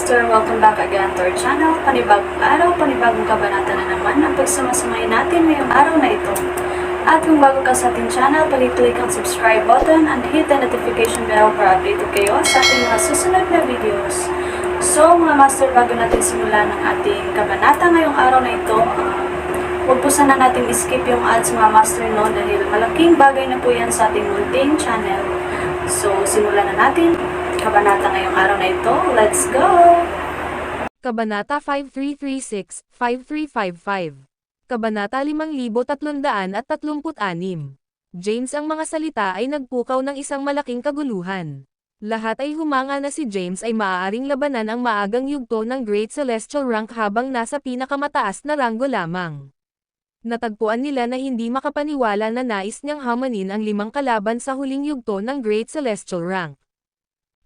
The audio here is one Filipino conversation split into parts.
Master, welcome back again to our channel. Panibagong araw, panibagong kabanata na naman ang pagsamasamahin natin ngayong araw na ito. At kung bago ka sa ating channel, pag-click ang subscribe button and hit the notification bell para updated kayo sa ating mga susunod na videos. So mga Master, bago natin simulan ang ating kabanata ngayong araw na ito, huwag po sana natin skip yung ads mga Master, no, dahil malaking bagay na po yan sa ating munting channel. So simulan na natin kabanata ngayong araw na ito. Let's go! Kabanata 5336-5355. Kabanata 5336. James, ang mga salita ay nagpukaw ng isang malaking kaguluhan. Lahat ay humanga na si James ay maaaring labanan ang maagang yugto ng Great Celestial Rank habang nasa pinakamataas na ranggo lamang. Natagpuan nila na hindi makapaniwala na nais niyang hamanin ang 5 kalaban sa huling yugto ng Great Celestial Rank.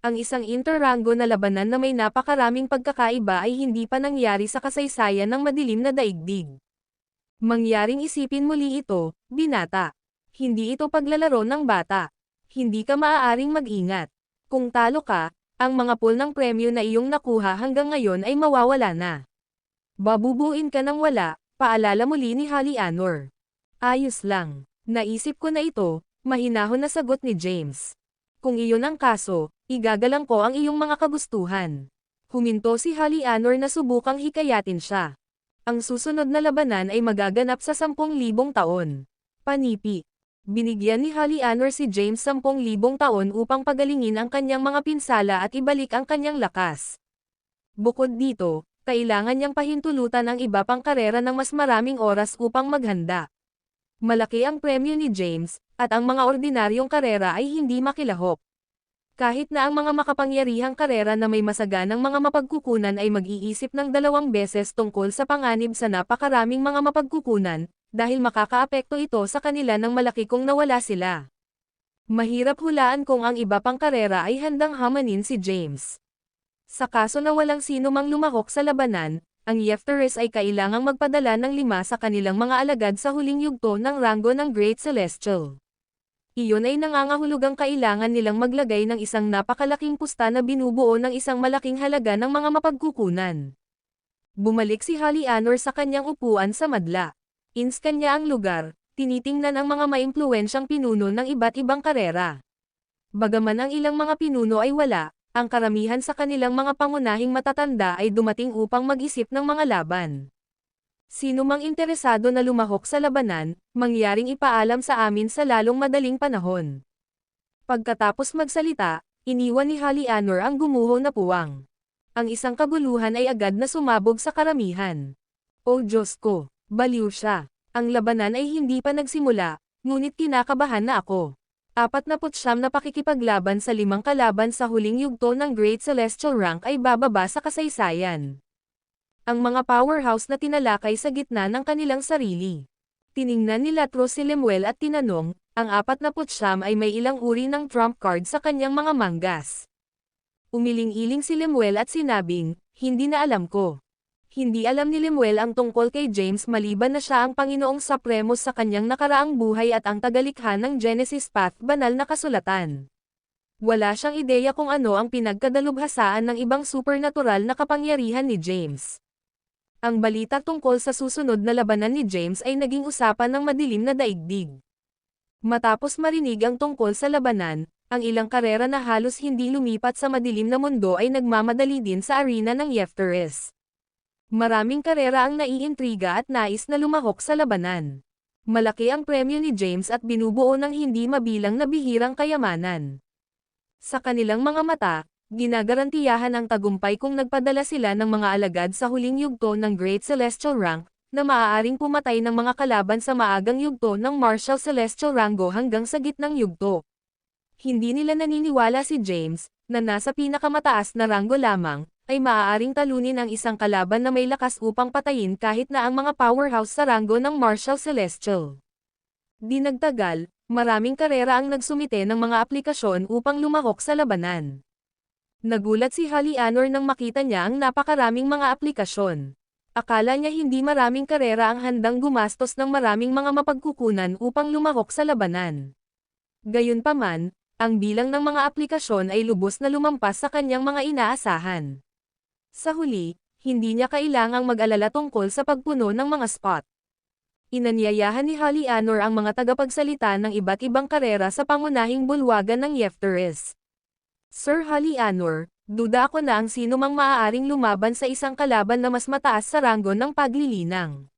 Ang isang interrango na labanan na may napakaraming pagkakaiba ay hindi pa nangyari sa kasaysayan ng madilim na daigdig. Mangyaring isipin muli ito, binata. Hindi ito paglalaro ng bata. Hindi ka maaaring mag-ingat. Kung talo ka, ang mga pool ng premyo na iyong nakuha hanggang ngayon ay mawawala na. Babubuin ka ng wala, paalala muli ni Halianor. Ayos lang. Naisip ko na ito, mahinahon na sagot ni James. Kung iyon ang kaso, igagalang ko ang iyong mga kagustuhan. Huminto si Halianor na subukang hikayatin siya. Ang susunod na labanan ay magaganap sa 10,000 taon. Panipi. Binigyan ni Halianor si James 10,000 taon upang pagalingin ang kanyang mga pinsala at ibalik ang kanyang lakas. Bukod dito, kailangan niyang pahintulutan ang iba pang karera ng mas maraming oras upang maghanda. Malaki ang premyo ni James, at ang mga ordinaryong karera ay hindi makilahok. Kahit na ang mga makapangyarihang karera na may masaganang mga mapagkukunan ay mag-iisip ng 2 beses tungkol sa panganib sa napakaraming mga mapagkukunan, dahil makakaapekto ito sa kanila ng malaki kung nawala sila. Mahirap hulaan kung ang iba pang karera ay handang hamanin si James. Sa kaso na walang sino mang lumahok sa labanan, ang Yefteres ay kailangang magpadala ng 5 sa kanilang mga alagad sa huling yugto ng ranggo ng Great Celestial. Iyon ay nangangahulugang kailangan nilang maglagay ng isang napakalaking pusta na binubuo ng isang malaking halaga ng mga mapagkukunan. Bumalik si Halianor sa kanyang upuan sa madla. Inscan niya ang lugar, tinitingnan ang mga maimpluwensyang pinuno ng iba't ibang karera. Bagaman ang ilang mga pinuno ay wala, ang karamihan sa kanilang mga pangunahing matatanda ay dumating upang mag-isip ng mga laban. Sino mang interesado na lumahok sa labanan, mangyaring ipaalam sa amin sa lalong madaling panahon. Pagkatapos magsalita, iniwan ni Halianor ang gumuho na puwang. Ang isang kaguluhan ay agad na sumabog sa karamihan. O Diyos ko, baliw siya. Ang labanan ay hindi pa nagsimula, ngunit kinakabahan na ako. 49 na pakikipaglaban sa 5 kalaban sa huling yugto ng Great Celestial Rank ay bababa sa kasaysayan. Ang mga powerhouse na tinalakay sa gitna ng kanilang sarili. Tiningnan ni Latro si Lemuel at tinanong, ang 49 ay may ilang uri ng trump card sa kanyang mga manggas. Umiling-iling si Lemuel at sinabing, hindi na alam ko. Hindi alam ni Lemuel ang tungkol kay James maliban na siya ang Panginoong Supremos sa kanyang nakaraang buhay at ang tagalikha ng Genesis Path banal na kasulatan. Wala siyang ideya kung ano ang pinagkadalubhasaan ng ibang supernatural na kapangyarihan ni James. Ang balita tungkol sa susunod na labanan ni James ay naging usapan ng madilim na daigdig. Matapos marinig ang tungkol sa labanan, ang ilang karera na halos hindi lumipat sa madilim na mundo ay nagmamadali din sa arena ng Yefteres. Maraming karera ang naiintriga at nais na lumahok sa labanan. Malaki ang premyo ni James at binubuo ng hindi mabilang na bihirang kayamanan. Sa kanilang mga mata, ginagarantiyahan ang tagumpay kung nagpadala sila ng mga alagad sa huling yugto ng Great Celestial Rank, na maaaring pumatay ng mga kalaban sa maagang yugto ng Martial Celestial Rango hanggang sa gitnang yugto. Hindi nila naniniwala si James, na nasa pinakamataas na ranggo lamang, ay maaaring talunin ang isang kalaban na may lakas upang patayin kahit na ang mga powerhouse sa ranggo ng Martial Celestial. Di nagtagal, maraming karera ang nagsumite ng mga aplikasyon upang lumahok sa labanan. Nagulat si Halianor nang makita niya ang napakaraming mga aplikasyon. Akala niya hindi maraming karera ang handang gumastos ng maraming mga mapagkukunan upang lumahok sa labanan. Gayunpaman, ang bilang ng mga aplikasyon ay lubos na lumampas sa kanyang mga inaasahan. Sa huli, hindi niya kailangang mag-alala tungkol sa pagpuno ng mga spot. Inanyayahan ni Holly Anor ang mga tagapagsalita ng iba't ibang karera sa pangunahing bulwagan ng Yefteris. Sir Holly Anor, duda ako na ang sino mang maaaring lumaban sa isang kalaban na mas mataas sa ranggo ng paglilinang.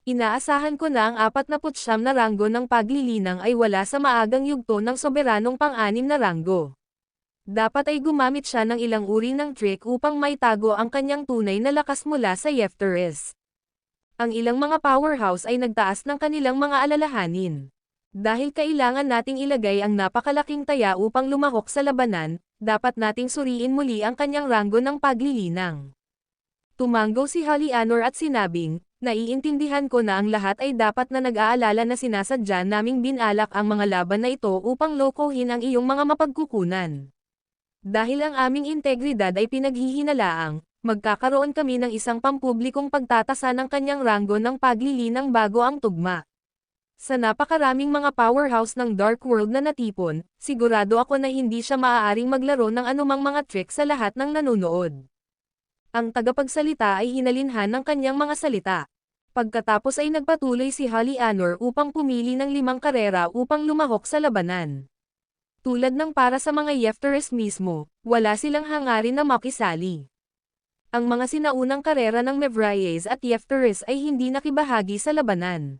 Inaasahan ko na ang 49 na ranggo ng paglilinang ay wala sa maagang yugto ng soberanong pang-anim na ranggo. Dapat ay gumamit siya ng ilang uri ng trick upang maitago ang kanyang tunay na lakas mula sa Yefteris. Ang ilang mga powerhouse ay nagtaas ng kanilang mga alalahanin. Dahil kailangan nating ilagay ang napakalaking taya upang lumahok sa labanan, dapat nating suriin muli ang kanyang ranggo ng paglilinang. Tumanggo si Holly Anor at sinabing, naiintindihan ko na ang lahat ay dapat na nag-aalala na sinasadya naming binalak ang mga laban na ito upang lokohin ang iyong mga mapagkukunan. Dahil ang aming integridad ay pinaghihinalaang, magkakaroon kami ng isang pampublikong pagtatasa ng kanyang ranggo ng paglilinang bago ang tugma. Sa napakaraming mga powerhouse ng Dark World na natipon, sigurado ako na hindi siya maaaring maglaro ng anumang mga trick sa lahat ng nanonood. Ang tagapagsalita ay hinalinhan ng kanyang mga salita. Pagkatapos ay nagpatuloy si Holly Anor upang pumili ng 5 karera upang lumahok sa labanan. Tulad ng para sa mga Yefteris mismo, wala silang hangarin na makisali. Ang mga sinaunang karera ng Mevryes at Yefteris ay hindi nakibahagi sa labanan.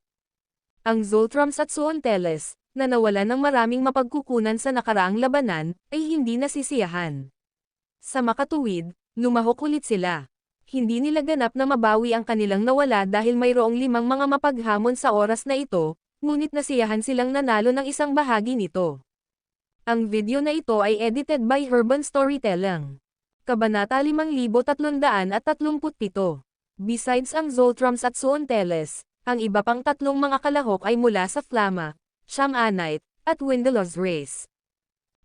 Ang Zoltrams at Suonteles, na nawalan ng maraming mapagkukunan sa nakaraang labanan, ay hindi nasisiyahan. Sa makatuwid, lumahok ulit sila. Hindi nila ganap na mabawi ang kanilang nawala dahil mayroong 5 mga mapaghamon sa oras na ito, ngunit nasiyahan silang nanalo ng isang bahagi nito. Ang video na ito ay edited by Herban Storytelling. Kabanata 5337. Besides ang Zoltrams at Suonteles, ang iba pang 3 mga kalahok ay mula sa Flamma, Shamanite, at Windelos race.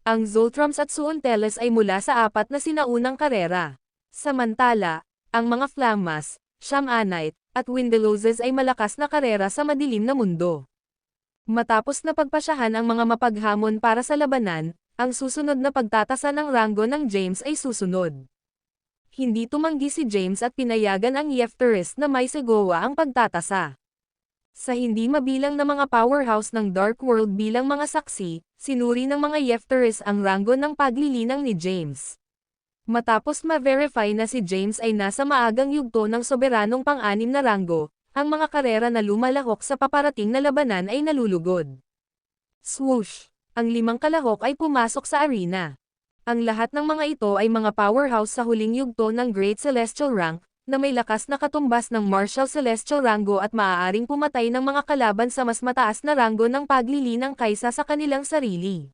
Ang Zoltrams at Suonteles ay mula sa 4 na sinaunang karera. Samantala, ang mga Flammas, Shamanite, at Windeloses ay malakas na karera sa madilim na mundo. Matapos na pagpasyahan ang mga mapaghamon para sa labanan, ang susunod na pagtatasa ng ranggo ng James ay susunod. Hindi tumanggi si James at pinayagan ang Yefteris na may segowa ang pagtatasa. Sa hindi mabilang na mga powerhouse ng Dark World bilang mga saksi, sinuri ng mga Yefteris ang ranggo ng paglilinang ni James. Matapos ma-verify na si James ay nasa maagang yugto ng soberanong pang-anim na ranggo, ang mga karera na lumalahok sa paparating na labanan ay nalulugod. Swoosh! Ang 5 kalahok ay pumasok sa arena. Ang lahat ng mga ito ay mga powerhouse sa huling yugto ng Great Celestial Rank, na may lakas na katumbas ng Martial Celestial Ranggo at maaaring pumatay ng mga kalaban sa mas mataas na ranggo ng paglilinang kaysa sa kanilang sarili.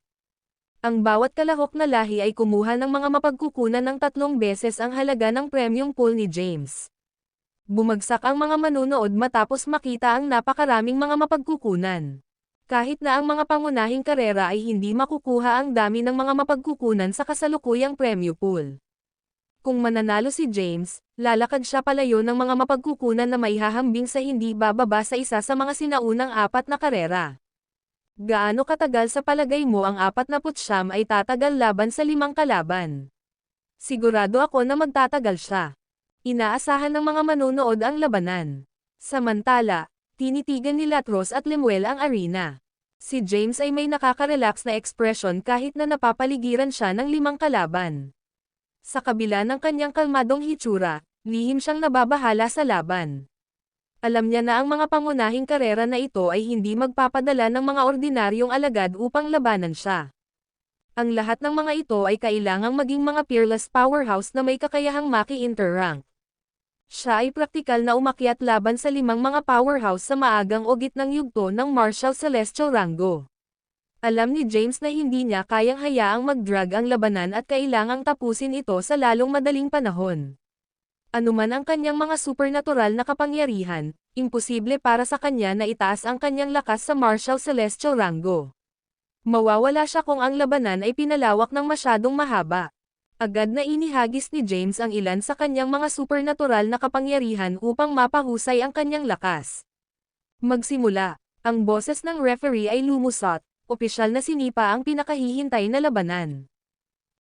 Ang bawat kalahok na lahi ay kumuha ng mga mapagkukunan ng 3 beses ang halaga ng premium pool ni James. Bumagsak ang mga manunood matapos makita ang napakaraming mga mapagkukunan. Kahit na ang mga pangunahing karera ay hindi makukuha ang dami ng mga mapagkukunan sa kasalukuyang premyo pool. Kung mananalo si James, lalakad siya palayo ng mga mapagkukunan na may hahambing sa hindi bababa sa isa sa mga sinaunang 4 na karera. Gaano katagal sa palagay mo ang 49 ay tatagal laban sa 5 kalaban? Sigurado ako na magtatagal siya. Inaasahan ng mga manunood ang labanan. Samantala, tinitigan ni Latros at Lemuel ang arena. Si James ay may nakaka-relax na ekspresyon kahit na napapaligiran siya ng 5 kalaban. Sa kabila ng kanyang kalmadong hitsura, lihim siyang nababahala sa laban. Alam niya na ang mga pangunahing karera na ito ay hindi magpapadala ng mga ordinaryong alagad upang labanan siya. Ang lahat ng mga ito ay kailangang maging mga peerless powerhouse na may kakayahang maki-interrank. Siya ay praktikal na umakyat laban sa 5 mga powerhouse sa maagang o gitnang yugto ng Martial Celestial Ranggo. Alam ni James na hindi niya kayang hayaang mag-drag ang labanan at kailangang tapusin ito sa lalong madaling panahon. Anuman ang kanyang mga supernatural na kapangyarihan, imposible para sa kanya na itaas ang kanyang lakas sa Martial Celestial Ranggo. Mawawala siya kung ang labanan ay pinalawak ng masyadong mahaba. Agad na inihagis ni James ang ilan sa kanyang mga supernatural na kapangyarihan upang mapahusay ang kanyang lakas. Magsimula, ang boses ng referee ay lumusot, opisyal na sinipa ang pinakahihintay na labanan.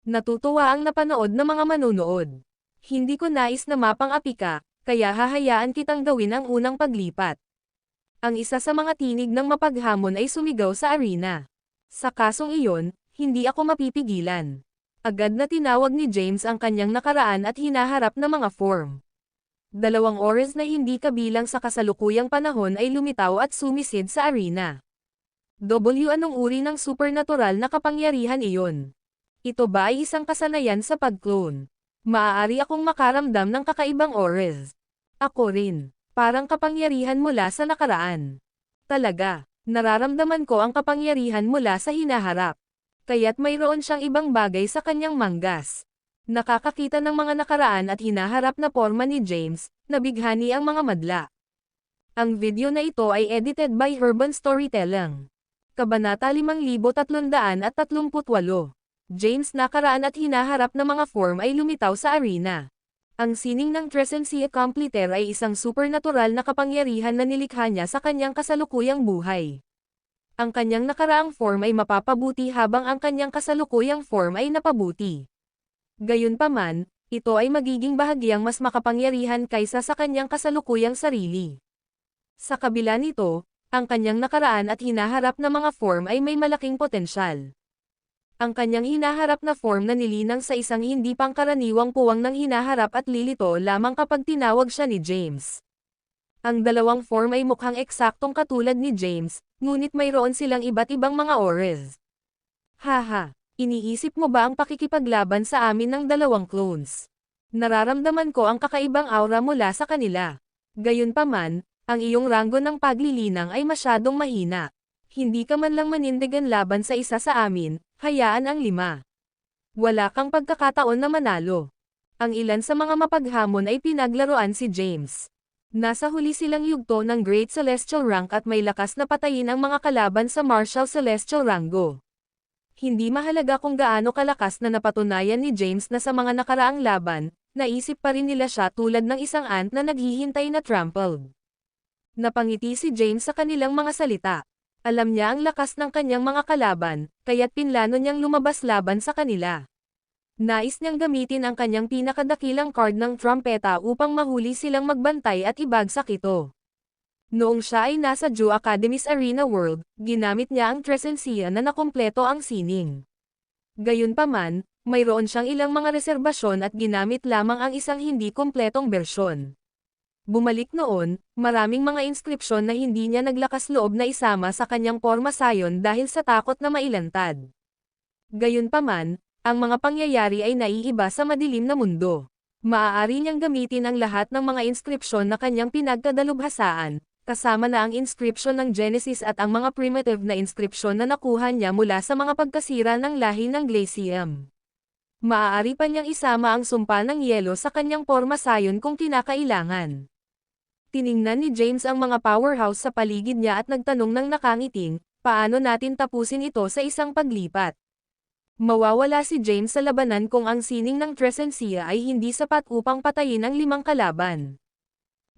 Natutuwa ang napanood na mga manunood. Hindi ko nais na mapang-api ka, kaya hahayaan kitang gawin ang unang paglipat. Ang isa sa mga tinig ng mapaghamon ay sumigaw sa arena. Sa kasong iyon, hindi ako mapipigilan. Agad na tinawag ni James ang kanyang nakaraan at hinaharap na mga form. 2 oras na hindi kabilang sa kasalukuyang panahon ay lumitaw at sumisid sa arena. Anong uri ng supernatural na kapangyarihan iyon? Ito ba ay isang kasanayan sa pag-clone? Maaari akong makaramdam ng kakaibang auras. Ako rin. Parang kapangyarihan mula sa nakaraan. Talaga, nararamdaman ko ang kapangyarihan mula sa hinaharap. Kaya't mayroon siyang ibang bagay sa kanyang manggas. Nakakakita ng mga nakaraan at hinaharap na porma ni James, nabighani ang mga madla. Ang video na ito ay edited by Urban Storytelling. Kabanata 5338. James nakaraan at hinaharap na mga form ay lumitaw sa arena. Ang sining ng Trescentia Compliter ay isang supernatural na kapangyarihan na nilikha niya sa kanyang kasalukuyang buhay. Ang kanyang nakaraang form ay mapapabuti habang ang kanyang kasalukuyang form ay napabuti. Gayunpaman, ito ay magiging bahagyang mas makapangyarihan kaysa sa kanyang kasalukuyang sarili. Sa kabila nito, ang kanyang nakaraan at hinaharap na mga form ay may malaking potensyal. Ang kanyang hinaharap na form na nilinang sa isang hindi pangkaraniwang puwang ng hinaharap at lilito lamang kapag tinawag siya ni James. Ang dalawang form ay mukhang eksaktong katulad ni James, ngunit mayroon silang iba't ibang mga auras. Haha, iniisip mo ba ang pakikipaglaban sa amin ng dalawang clones? Nararamdaman ko ang kakaibang aura mula sa kanila. Gayunpaman, ang iyong ranggo ng paglilinang ay masyadong mahina. Hindi ka man lang manindigan laban sa isa sa amin, hayaan ang 5. Wala kang pagkakataon na manalo. Ang ilan sa mga mapaghamon ay pinaglaruan si James. Nasa huli silang yugto ng Great Celestial Rank at may lakas na patayin ang mga kalaban sa Martial Celestial Rango. Hindi mahalaga kung gaano kalakas na napatunayan ni James na sa mga nakaraang laban, naisip pa rin nila siya tulad ng isang ant na naghihintay na trampled. Napangiti si James sa kanilang mga salita. Alam niya ang lakas ng kanyang mga kalaban, kaya't pinlano niyang lumabas laban sa kanila. Nais niyang gamitin ang kanyang pinakadakilang card ng trumpeta upang mahuli silang magbantay at ibagsak ito. Noong siya ay nasa Joe Academy's Arena World, ginamit niya ang Trescentia na nakumpleto ang sining. Gayunpaman, mayroon siyang ilang mga reserbasyon at ginamit lamang ang isang hindi kumpletong bersyon. Bumalik noon, maraming mga inskripsyon na hindi niya naglakas loob na isama sa kanyang porma sayon dahil sa takot na mailantad. Gayunpaman, ang mga pangyayari ay naiiba sa madilim na mundo. Maaari niyang gamitin ang lahat ng mga inskripsyon na kanyang pinagkadalubhasaan, kasama na ang inskripsyon ng Genesis at ang mga primitive na inskripsyon na nakuha niya mula sa mga pagkasira ng lahi ng Glacium. Maaari pa niyang isama ang sumpa ng yelo sa kanyang porma sayon kung kinakailangan. Tiningnan ni James ang mga powerhouse sa paligid niya at nagtanong ng nakangiting, paano natin tapusin ito sa isang paglipat? Mawawala si James sa labanan kung ang sining ng Trescentia ay hindi sapat upang patayin ang 5 kalaban.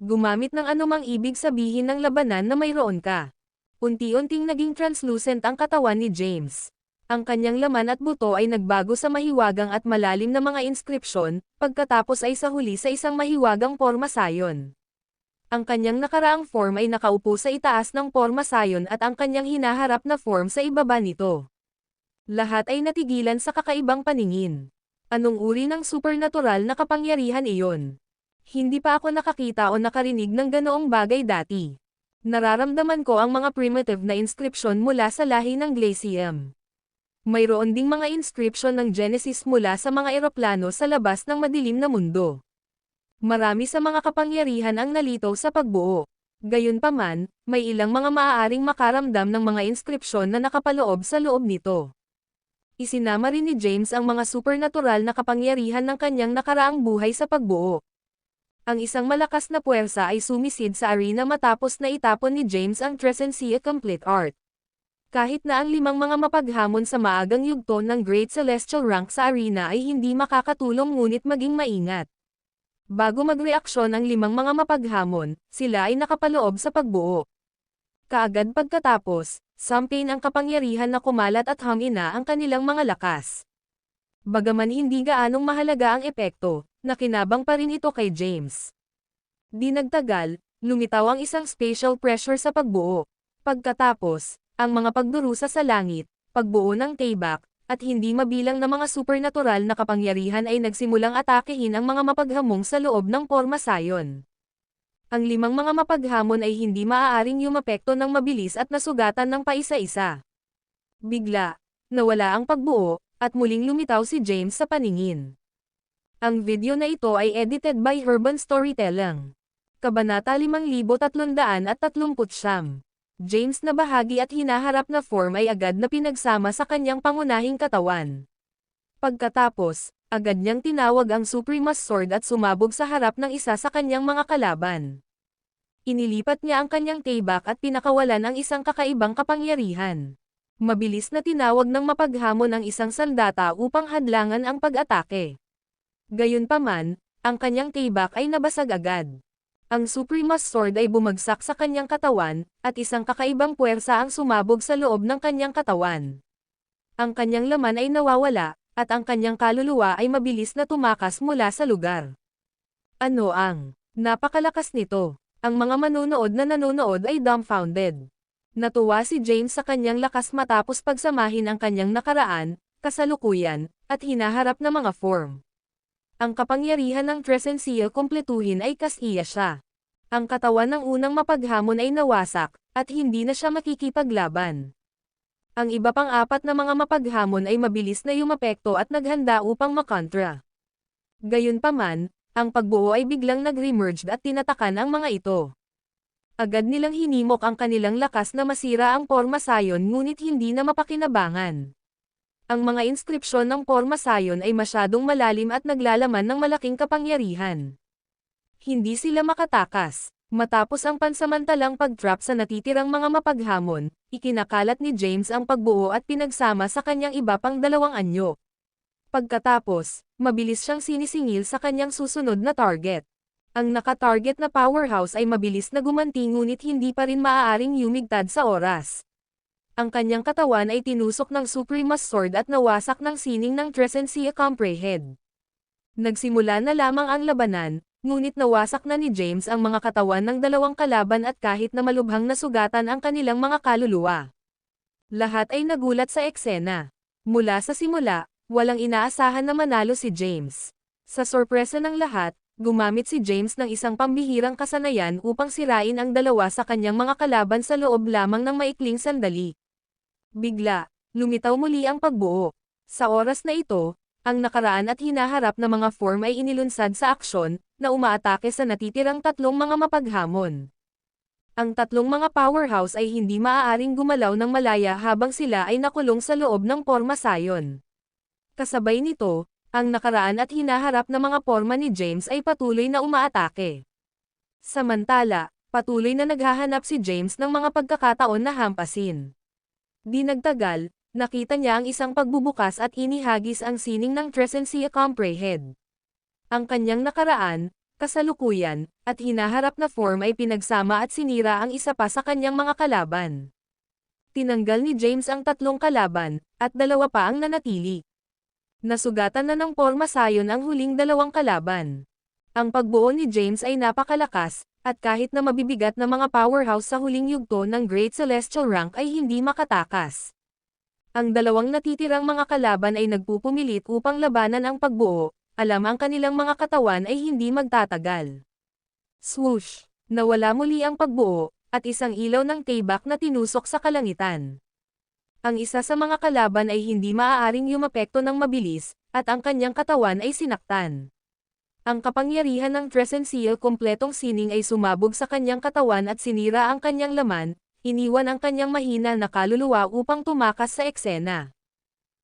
Gumamit ng anumang ibig sabihin ng labanan na mayroon ka. Unti-unting naging translucent ang katawan ni James. Ang kanyang laman at buto ay nagbago sa mahiwagang at malalim na mga inskripsyon, pagkatapos ay sa huli sa isang mahiwagang porma sayon. Ang kanyang nakaraang form ay nakaupo sa itaas ng porma sayon at ang kanyang hinaharap na form sa ibaba nito. Lahat ay natigilan sa kakaibang paningin. Anong uri ng supernatural na kapangyarihan iyon? Hindi pa ako nakakita o nakarinig ng ganoong bagay dati. Nararamdaman ko ang mga primitive na inskripsyon mula sa lahi ng Glacium. Mayroon ding mga inskripsyon ng Genesis mula sa mga eroplano sa labas ng madilim na mundo. Marami sa mga kapangyarihan ang nalitaw sa pagbuo. Gayunpaman, may ilang mga maaaring makaramdam ng mga inskripsyon na nakapaloob sa loob nito. Isinama rin ni James ang mga supernatural na kapangyarihan ng kanyang nakaraang buhay sa pagbuo. Ang isang malakas na puwersa ay sumisid sa arena matapos na itapon ni James ang Trescentia Complete Art. Kahit na ang 5 mga mapaghamon sa maagang yugto ng Great Celestial Rank sa arena ay hindi makakatulong ngunit maging maingat. Bago magreaksyon ang 5 mga mapaghamon, sila ay nakapaloob sa pagbuo. Kaagad pagkatapos, sampain ang kapangyarihan na kumalat at hangina ang kanilang mga lakas. Bagaman hindi gaanong mahalaga ang epekto, Nakinabang pa rin ito kay James. Di nagtagal, lumitaw ang isang spatial pressure sa pagbuo. Pagkatapos, ang mga pagdurusa sa langit, pagbuo ng Tayback, at hindi mabilang na mga supernatural na kapangyarihan ay nagsimulang atakehin ang mga mapaghamong sa loob ng Pormasayon. Ang 5 mga mapaghamon ay hindi maaaring yumapekto ng mabilis at nasugatan ng paisa-isa. Bigla, nawala ang pagbuo, at muling lumitaw si James sa paningin. Ang video na ito ay edited by Urban Storytelling. Kabanata 5339. James na bahagi at hinaharap na form ay agad na pinagsama sa kanyang pangunahing katawan. Pagkatapos, agad niyang tinawag ang Supremus Sword at sumabog sa harap ng isa sa kanyang mga kalaban. Inilipat niya ang kanyang Tayback at pinakawalan ang isang kakaibang kapangyarihan. Mabilis na tinawag ng mapaghamon ang isang sandata upang hadlangan ang pag-atake. Gayunpaman, ang kanyang Tayback ay nabasag agad. Ang Supremus Sword ay bumagsak sa kanyang katawan, at isang kakaibang puwersa ang sumabog sa loob ng kanyang katawan. Ang kanyang laman ay nawawala, at ang kanyang kaluluwa ay mabilis na tumakas mula sa lugar. Ano ang napakalakas nito? Ang mga manonood na nanonood ay dumbfounded. Natuwa si James sa kanyang lakas matapos pagsamahin ang kanyang nakaraan, kasalukuyan, at hinaharap na mga form. Ang kapangyarihan ng Tresensiel kumpletuhin ay kasiya siya. Ang katawan ng unang mapaghamon ay nawasak, at hindi na siya makikipaglaban. Ang iba pang 4 na mga mapaghamon ay mabilis na yumapekto at naghanda upang makontra. Gayunpaman, ang pagbuo ay biglang nag-remerged at tinatakan ang mga ito. Agad nilang hinimok ang kanilang lakas na masira ang Pormasayon ngunit hindi na mapakinabangan. Ang mga inskripsyon ng Pormasayon ay masyadong malalim at naglalaman ng malaking kapangyarihan. Hindi sila makatakas. Matapos ang pansamantalang pag-trap sa natitirang mga mapaghamon, ikinakalat ni James ang pagbuo at pinagsama sa kanyang iba pang 2 anyo. Pagkatapos, mabilis siyang sinisingil sa kanyang susunod na target. Ang naka-target na powerhouse ay mabilis na gumanti ngunit hindi pa rin maaaring yumigtad sa oras. Ang kanyang katawan ay tinusok ng Supremus Sword at nawasak ng sining ng Tresensia Comprehened. Nagsimula na lamang ang labanan, ngunit nawasak na ni James ang mga katawan ng 2 kalaban at kahit na malubhang nasugatan ang kanilang mga kaluluwa. Lahat ay nagulat sa eksena. Mula sa simula, walang inaasahan na manalo si James. Sa sorpresa ng lahat, gumamit si James ng isang pambihirang kasanayan upang sirain ang 2 sa kanyang mga kalaban sa loob lamang ng maikling sandali. Bigla, lumitaw muli ang pagbuo. Sa oras na ito, ang nakaraan at hinaharap na mga form ay inilunsad sa aksyon, na umaatake sa natitirang 3 mga mapaghamon. Ang 3 mga powerhouse ay hindi maaaring gumalaw ng malaya habang sila ay nakulong sa loob ng Pormasayon. Kasabay nito, ang nakaraan at hinaharap na mga porma ni James ay patuloy na umaatake. Samantala, patuloy na naghahanap si James ng mga pagkakataon na hampasin. Di nagtagal, nakita niya ang isang pagbubukas at inihagis ang sining ng Tresensia Comprehened. Ang kanyang nakaraan, kasalukuyan, at hinaharap na form ay pinagsama at sinira ang isa pa sa kanyang mga kalaban. Tinanggal ni James ang 3 kalaban, at 2 pa ang nanatili. Nasugatan na ng Pormasayon ang huling 2 kalaban. Ang pagbuo ni James ay napakalakas, at kahit na mabibigat na mga powerhouse sa huling yugto ng Great Celestial Rank ay hindi makatakas. Ang 2 natitirang mga kalaban ay nagpupumilit upang labanan ang pagbuo, alam ang kanilang mga katawan ay hindi magtatagal. Swoosh! Nawala muli ang pagbuo, at isang ilaw ng Tayback na tinusok sa kalangitan. Ang isa sa mga kalaban ay hindi maaaring yumapekto ng mabilis, at ang kanyang katawan ay sinaktan. Ang kapangyarihan ng Tresensiel kumpletong sining ay sumabog sa kanyang katawan at sinira ang kanyang laman, iniwan ang kanyang mahina na kaluluwa upang tumakas sa eksena.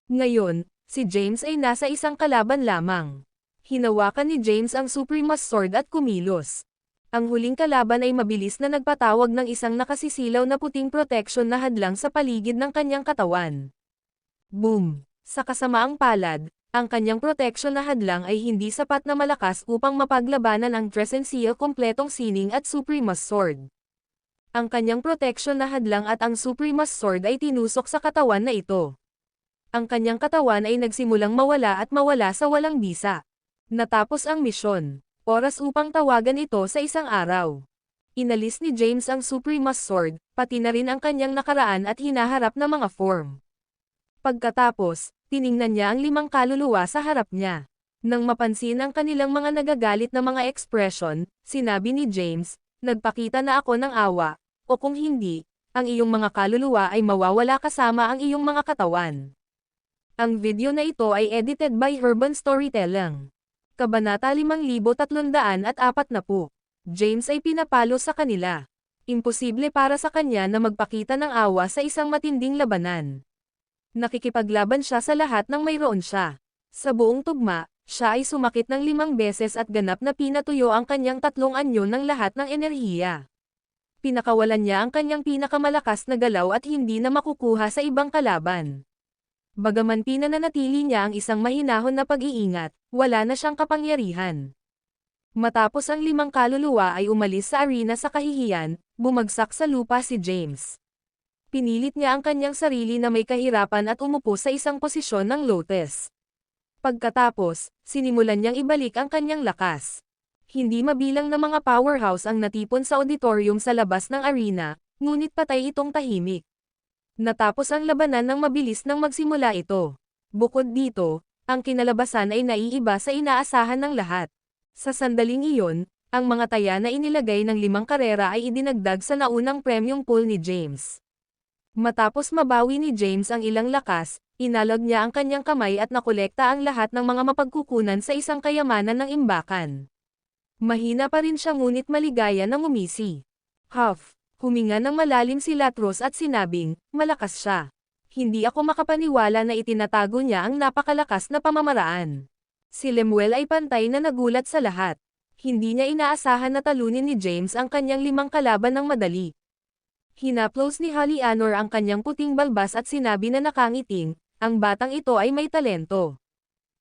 Ngayon, si James ay nasa isang kalaban lamang. Hinawakan ni James ang Supremus Sword at kumilos. Ang huling kalaban ay mabilis na nagpatawag ng isang nakasisilaw na puting protection na hadlang sa paligid ng kanyang katawan. Boom! Sa kasamaang palad, ang kanyang protection na hadlang ay hindi sapat na malakas upang mapaglabanan ang Tresensia kumpletong sining at Supremus Sword. Ang kanyang protection na hadlang at ang Supremus Sword ay tinusok sa katawan na ito. Ang kanyang katawan ay nagsimulang mawala at mawala sa walang bisa. Natapos ang misyon. Oras upang tawagan ito sa isang araw. Inalis ni James ang Supremus Sword, pati na rin ang kanyang nakaraan at hinaharap na mga form. Pagkatapos, tiningnan niya ang 5 kaluluwa sa harap niya. Nang mapansin ang kanilang mga nagagalit na mga ekspresyon, sinabi ni James, "Nagpakita na ako ng awa, o kung hindi, ang iyong mga kaluluwa ay mawawala kasama ang iyong mga katawan." Ang video na ito ay edited by Urban Storytelling. Kabanata 5340. James ay pinapalo sa kanila. Imposible para sa kanya na magpakita ng awa sa isang matinding labanan. Nakikipaglaban siya sa lahat ng mayroon siya. Sa buong tugma, siya ay sumakit ng 5 beses at ganap na pinatuyo ang kanyang 3 anyo ng lahat ng enerhiya. Pinakawalan niya ang kanyang pinakamalakas na galaw at hindi na makukuha sa ibang kalaban. Bagaman pinananatili niya ang isang mahinahon na pag-iingat, wala na siyang kapangyarihan. Matapos ang 5 kaluluwa ay umalis sa arena sa kahihiyan, bumagsak sa lupa si James. Pinilit niya ang kanyang sarili na may kahirapan at umupo sa isang posisyon ng lotus. Pagkatapos, sinimulan niyang ibalik ang kanyang lakas. Hindi mabilang na mga powerhouse ang natipon sa auditorium sa labas ng arena, ngunit patay itong tahimik. Natapos ang labanan ng mabilis nang magsimula ito. Bukod dito, ang kinalabasan ay naiiba sa inaasahan ng lahat. Sa sandaling iyon, ang mga taya na inilagay ng 5 karera ay idinagdag sa naunang premium pool ni James. Matapos mabawi ni James ang ilang lakas, inalog niya ang kanyang kamay at nakolekta ang lahat ng mga mapagkukunan sa isang kayamanan ng imbakan. Mahina pa rin siya ngunit maligaya na ngumisi. Huff! Huminga ng malalim si Latros at sinabing, malakas siya. Hindi ako makapaniwala na itinatago niya ang napakalakas na pamamaraan. Si Lemuel ay pantay na nagulat sa lahat. Hindi niya inaasahan na talunin ni James ang kanyang 5 kalaban ng madali. Hinaplos ni Halianor ang kanyang puting balbas at sinabi na nakangiting, ang batang ito ay may talento.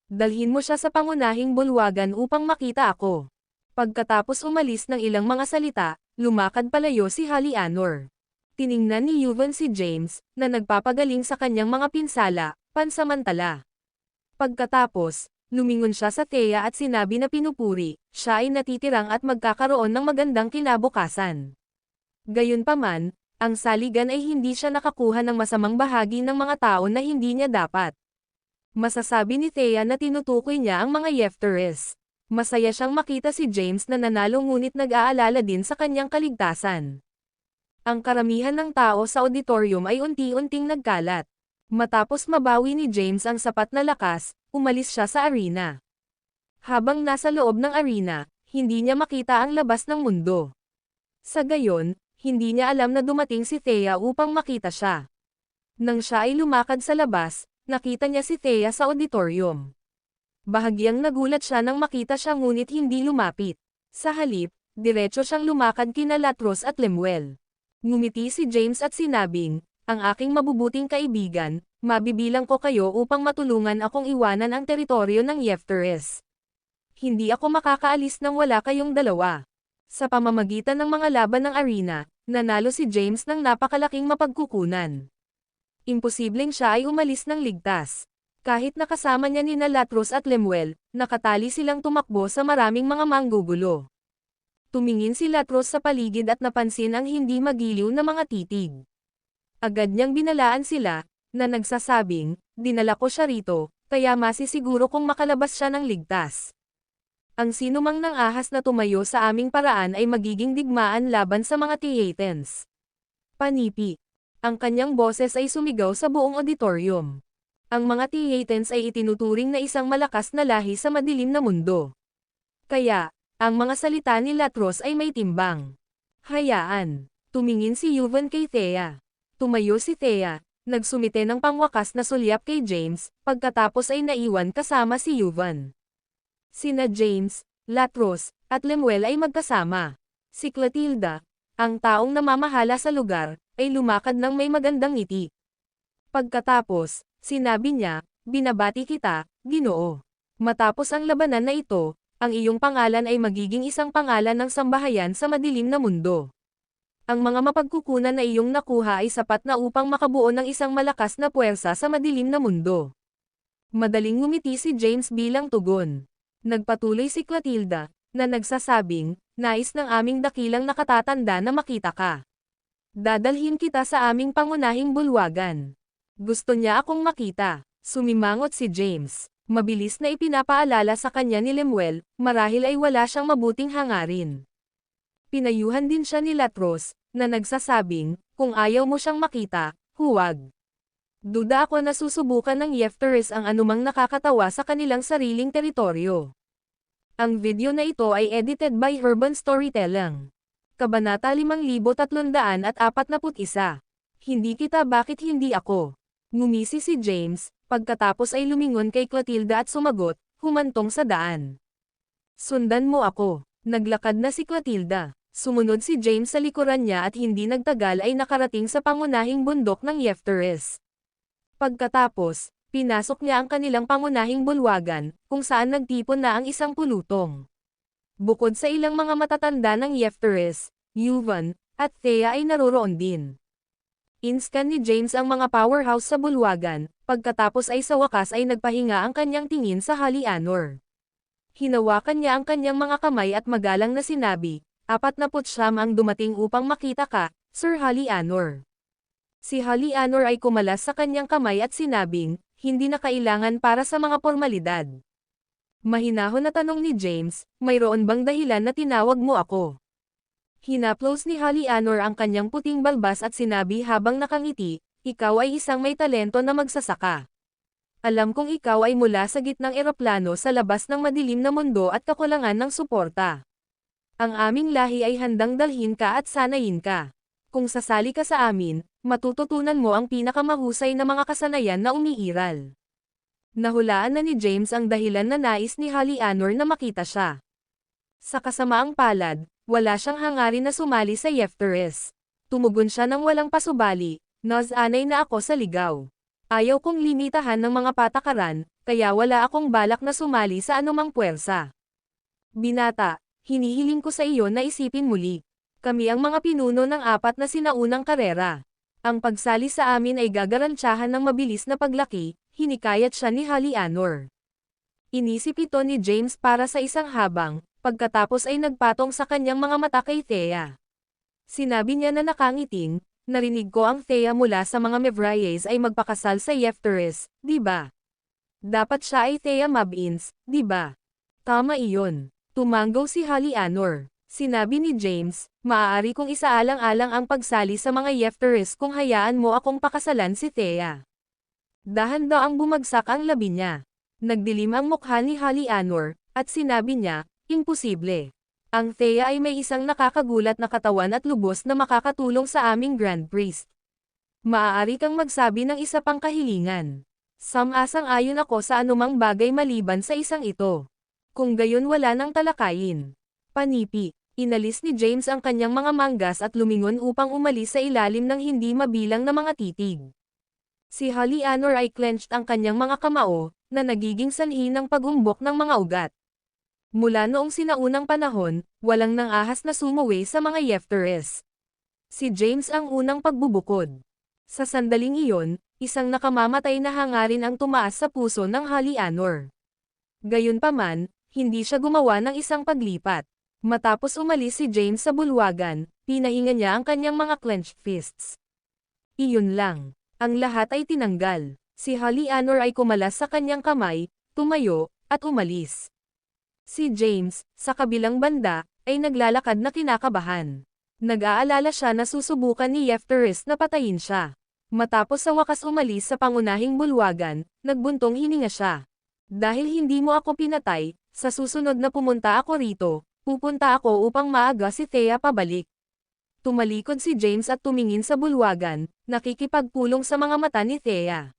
Dalhin mo siya sa pangunahing bulwagan upang makita ako. Pagkatapos umalis ng ilang mga salita, lumakad palayo si Halianor. Tiningnan ni Yuvan si James, na nagpapagaling sa kanyang mga pinsala, pansamantala. Pagkatapos, lumingon siya sa Thea at sinabi na pinupuri, siya ay natitirang at magkakaroon ng magandang kinabukasan. Gayunpaman, ang saligan ay hindi siya nakakuha ng masamang bahagi ng mga tao na hindi niya dapat. Masasabi ni Thea na tinutukoy niya ang mga Yefteres. Masaya siyang makita si James na nanalo ngunit nag-aalala din sa kanyang kaligtasan. Ang karamihan ng tao sa auditorium ay unti-unting nagkalat. Matapos mabawi ni James ang sapat na lakas, umalis siya sa arena. Habang nasa loob ng arena, hindi niya makita ang labas ng mundo. Sa gayon, hindi niya alam na dumating si Thea upang makita siya. Nang siya ay lumakad sa labas, nakita niya si Thea sa auditorium. Bahagyang nagulat siya nang makita siya ngunit hindi lumapit. Sa halip, diretso siyang lumakad kina Latros at Lemuel. Ngumiti si James at sinabing, ang aking mabubuting kaibigan, mabibilang ko kayo upang matulungan akong iwanan ang teritoryo ng Yefteres. Hindi ako makakaalis nang wala kayong dalawa. Sa pamamagitan ng mga laban ng arena, nanalo si James ng napakalaking mapagkukunan. Imposibleng siya ay umalis ng ligtas. Kahit nakasama niya nina Latros at Lemuel, nakatali silang tumakbo sa maraming mga manggugulo. Tumingin si Latros sa paligid at napansin ang hindi magiliw na mga titig. Agad niyang binalaan sila, na nagsasabing, dinala ko siya rito, kaya masisiguro kung makalabas siya ng ligtas. Ang sinumang nang ahas na tumayo sa aming paraan ay magiging digmaan laban sa mga Theatans. Panipi. Ang kanyang boses ay sumigaw sa buong auditorium. Ang mga Theatans ay itinuturing na isang malakas na lahi sa madilim na mundo. Kaya, ang mga salita ni Latros ay may timbang. Hayaan. Tumingin si Yuvan kay Thea. Tumayo si Thea, nagsumite ng pangwakas na sulyap kay James, pagkatapos ay naiwan kasama si Yuvan. Sina James, Latros, at Lemuel ay magkasama. Si Clotilda, ang taong namamahala sa lugar, ay lumakad ng may magandang ngiti. Pagkatapos, sinabi niya, binabati kita, Ginoo. Matapos ang labanan na ito, ang iyong pangalan ay magiging isang pangalan ng sambahayan sa madilim na mundo. Ang mga mapagkukunan na iyong nakuha ay sapat na upang makabuo ng isang malakas na puwersa sa madilim na mundo. Madaling ngumiti si James bilang tugon. Nagpatuloy si Clotilda, na nagsasabing, nais ng aming dakilang nakatatanda na makita ka. Dadalhin kita sa aming pangunahing bulwagan. Gusto niya akong makita. Sumimangot si James. Mabilis na ipinapaalala sa kanya ni Lemuel, marahil ay wala siyang mabuting hangarin. Pinayuhan din siya ni Latros, na nagsasabing, kung ayaw mo siyang makita, huwag. Duda ako na susubukan ng Yefteris ang anumang nakakatawa sa kanilang sariling teritoryo. Ang video na ito ay edited by Urban Storytelling. Kabanata 5341. Hindi kita, bakit hindi ako? Ngumisi si James, pagkatapos ay lumingon kay Clotilda at sumagot, humantong sa daan. Sundan mo ako. Naglakad na si Clotilda. Sumunod si James sa likuran niya at hindi nagtagal ay nakarating sa pangunahing bundok ng Yefteris. Pagkatapos, pinasok niya ang kanilang pangunahing bulwagan, kung saan nagtipon na ang isang pulutong. Bukod sa ilang mga matatanda ng Yefteris, Yuvan, at Thea ay naroroon din. Inscan ni James ang mga powerhouse sa bulwagan, pagkatapos ay sa wakas ay nagpahinga ang kanyang tingin sa Halianor. Hinawakan niya ang kanyang mga kamay at magalang na sinabi, 49 ang dumating upang makita ka, Sir Halianor. Si Halianor ay kumalas sa kanyang kamay at sinabing, hindi na kailangan para sa mga formalidad. Mahinahon na tanong ni James, mayroon bang dahilan na tinawag mo ako? Hinaplos ni Halianor ang kanyang puting balbas at sinabi habang nakangiti, ikaw ay isang may talento na magsasaka. Alam kong ikaw ay mula sa gitnang eroplano sa labas ng madilim na mundo at kakulangan ng suporta. Ang aming lahi ay handang dalhin ka at sanayin ka. Kung sasali ka sa amin, matututunan mo ang pinakamahusay na mga kasanayan na umiiral. Nahulaan na ni James ang dahilan na nais ni Halianor na makita siya. Sa kasamaang palad, wala siyang hangarin na sumali sa Yefteris. Tumugon siya ng walang pasubali, anay na ako sa ligaw. Ayaw kong limitahan ng mga patakaran, kaya wala akong balak na sumali sa anumang puwersa. Binata, hinihiling ko sa iyo na isipin muli. Kami ang mga pinuno ng 4 na sinaunang karera. Ang pagsali sa amin ay gagarantyahan ng mabilis na paglaki, hinikayat siya ni Halianor. Inisip ito ni James para sa isang habang, pagkatapos ay nagpatong sa kanyang mga mata kay Thea. Sinabi niya na nakangiting, narinig ko ang Thea mula sa mga Mevriers ay magpakasal sa Yefteris, di ba? Dapat siya ay Thea Mabins, di ba? Tama iyon. Tumanggaw si Halianor. Sinabi ni James, maaari kong isaalang-alang ang pagsali sa mga Yefteris kung hayaan mo akong pakasalan si Thea. Dahan-daang bumagsak ang labi niya. Nagdilim ang mukha ni Halianor, at sinabi niya, imposible. Ang Thea ay may isang nakakagulat na katawan at lubos na makakatulong sa aming Grand Priest. Maaari kang magsabi ng isa pang kahilingan. Samang-ayon ako sa anumang bagay maliban sa isang ito. Kung gayon wala nang talakayin. Panipi, inalis ni James ang kanyang mga manggas at lumingon upang umalis sa ilalim ng hindi mabilang na mga titig. Si Halianor ay clenched ang kanyang mga kamao, na nagiging sanhi ng pagumbok ng mga ugat. Mula noong sinaunang panahon, walang nangahas na sumuwi sa mga Yefteris. Si James ang unang pagbubukod. Sa sandaling iyon, isang nakamamatay na hangarin ang tumaas sa puso ng Halianor. Gayunpaman, hindi siya gumawa ng isang paglipat. Matapos umalis si James sa bulwagan, pinahinga niya ang kanyang mga clenched fists. Iyon lang. Ang lahat ay tinanggal. Si Halianor ay kumalas sa kanyang kamay, tumayo, at umalis. Si James, sa kabilang banda, ay naglalakad na kinakabahan. Nag-aalala siya na susubukan ni Yefteris na patayin siya. Matapos sa wakas umalis sa pangunahing bulwagan, nagbuntong hininga siya. Dahil hindi mo ako pinatay, sa susunod na pumunta ako rito, pupunta ako upang maaga si Thea pabalik. Tumalikod si James at tumingin sa bulwagan, nakikipagpulong sa mga mata ni Thea.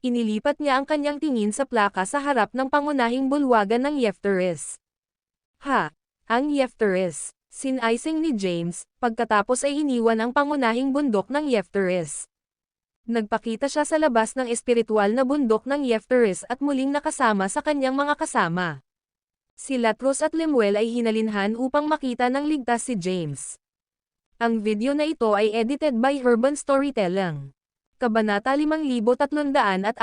Inilipat niya ang kanyang tingin sa plaka sa harap ng pangunahing bulwagan ng Yefteris. Ang Yefteris, sinaising ni James, pagkatapos ay iniwan ang pangunahing bundok ng Yefteris. Nagpakita siya sa labas ng espiritual na bundok ng Yefteris at muling nakasama sa kanyang mga kasama. Si Latros at Lemuel ay hinalinhan upang makita ng ligtas si James. Ang video na ito ay edited by Urban Storytelling. Kabanata 5342.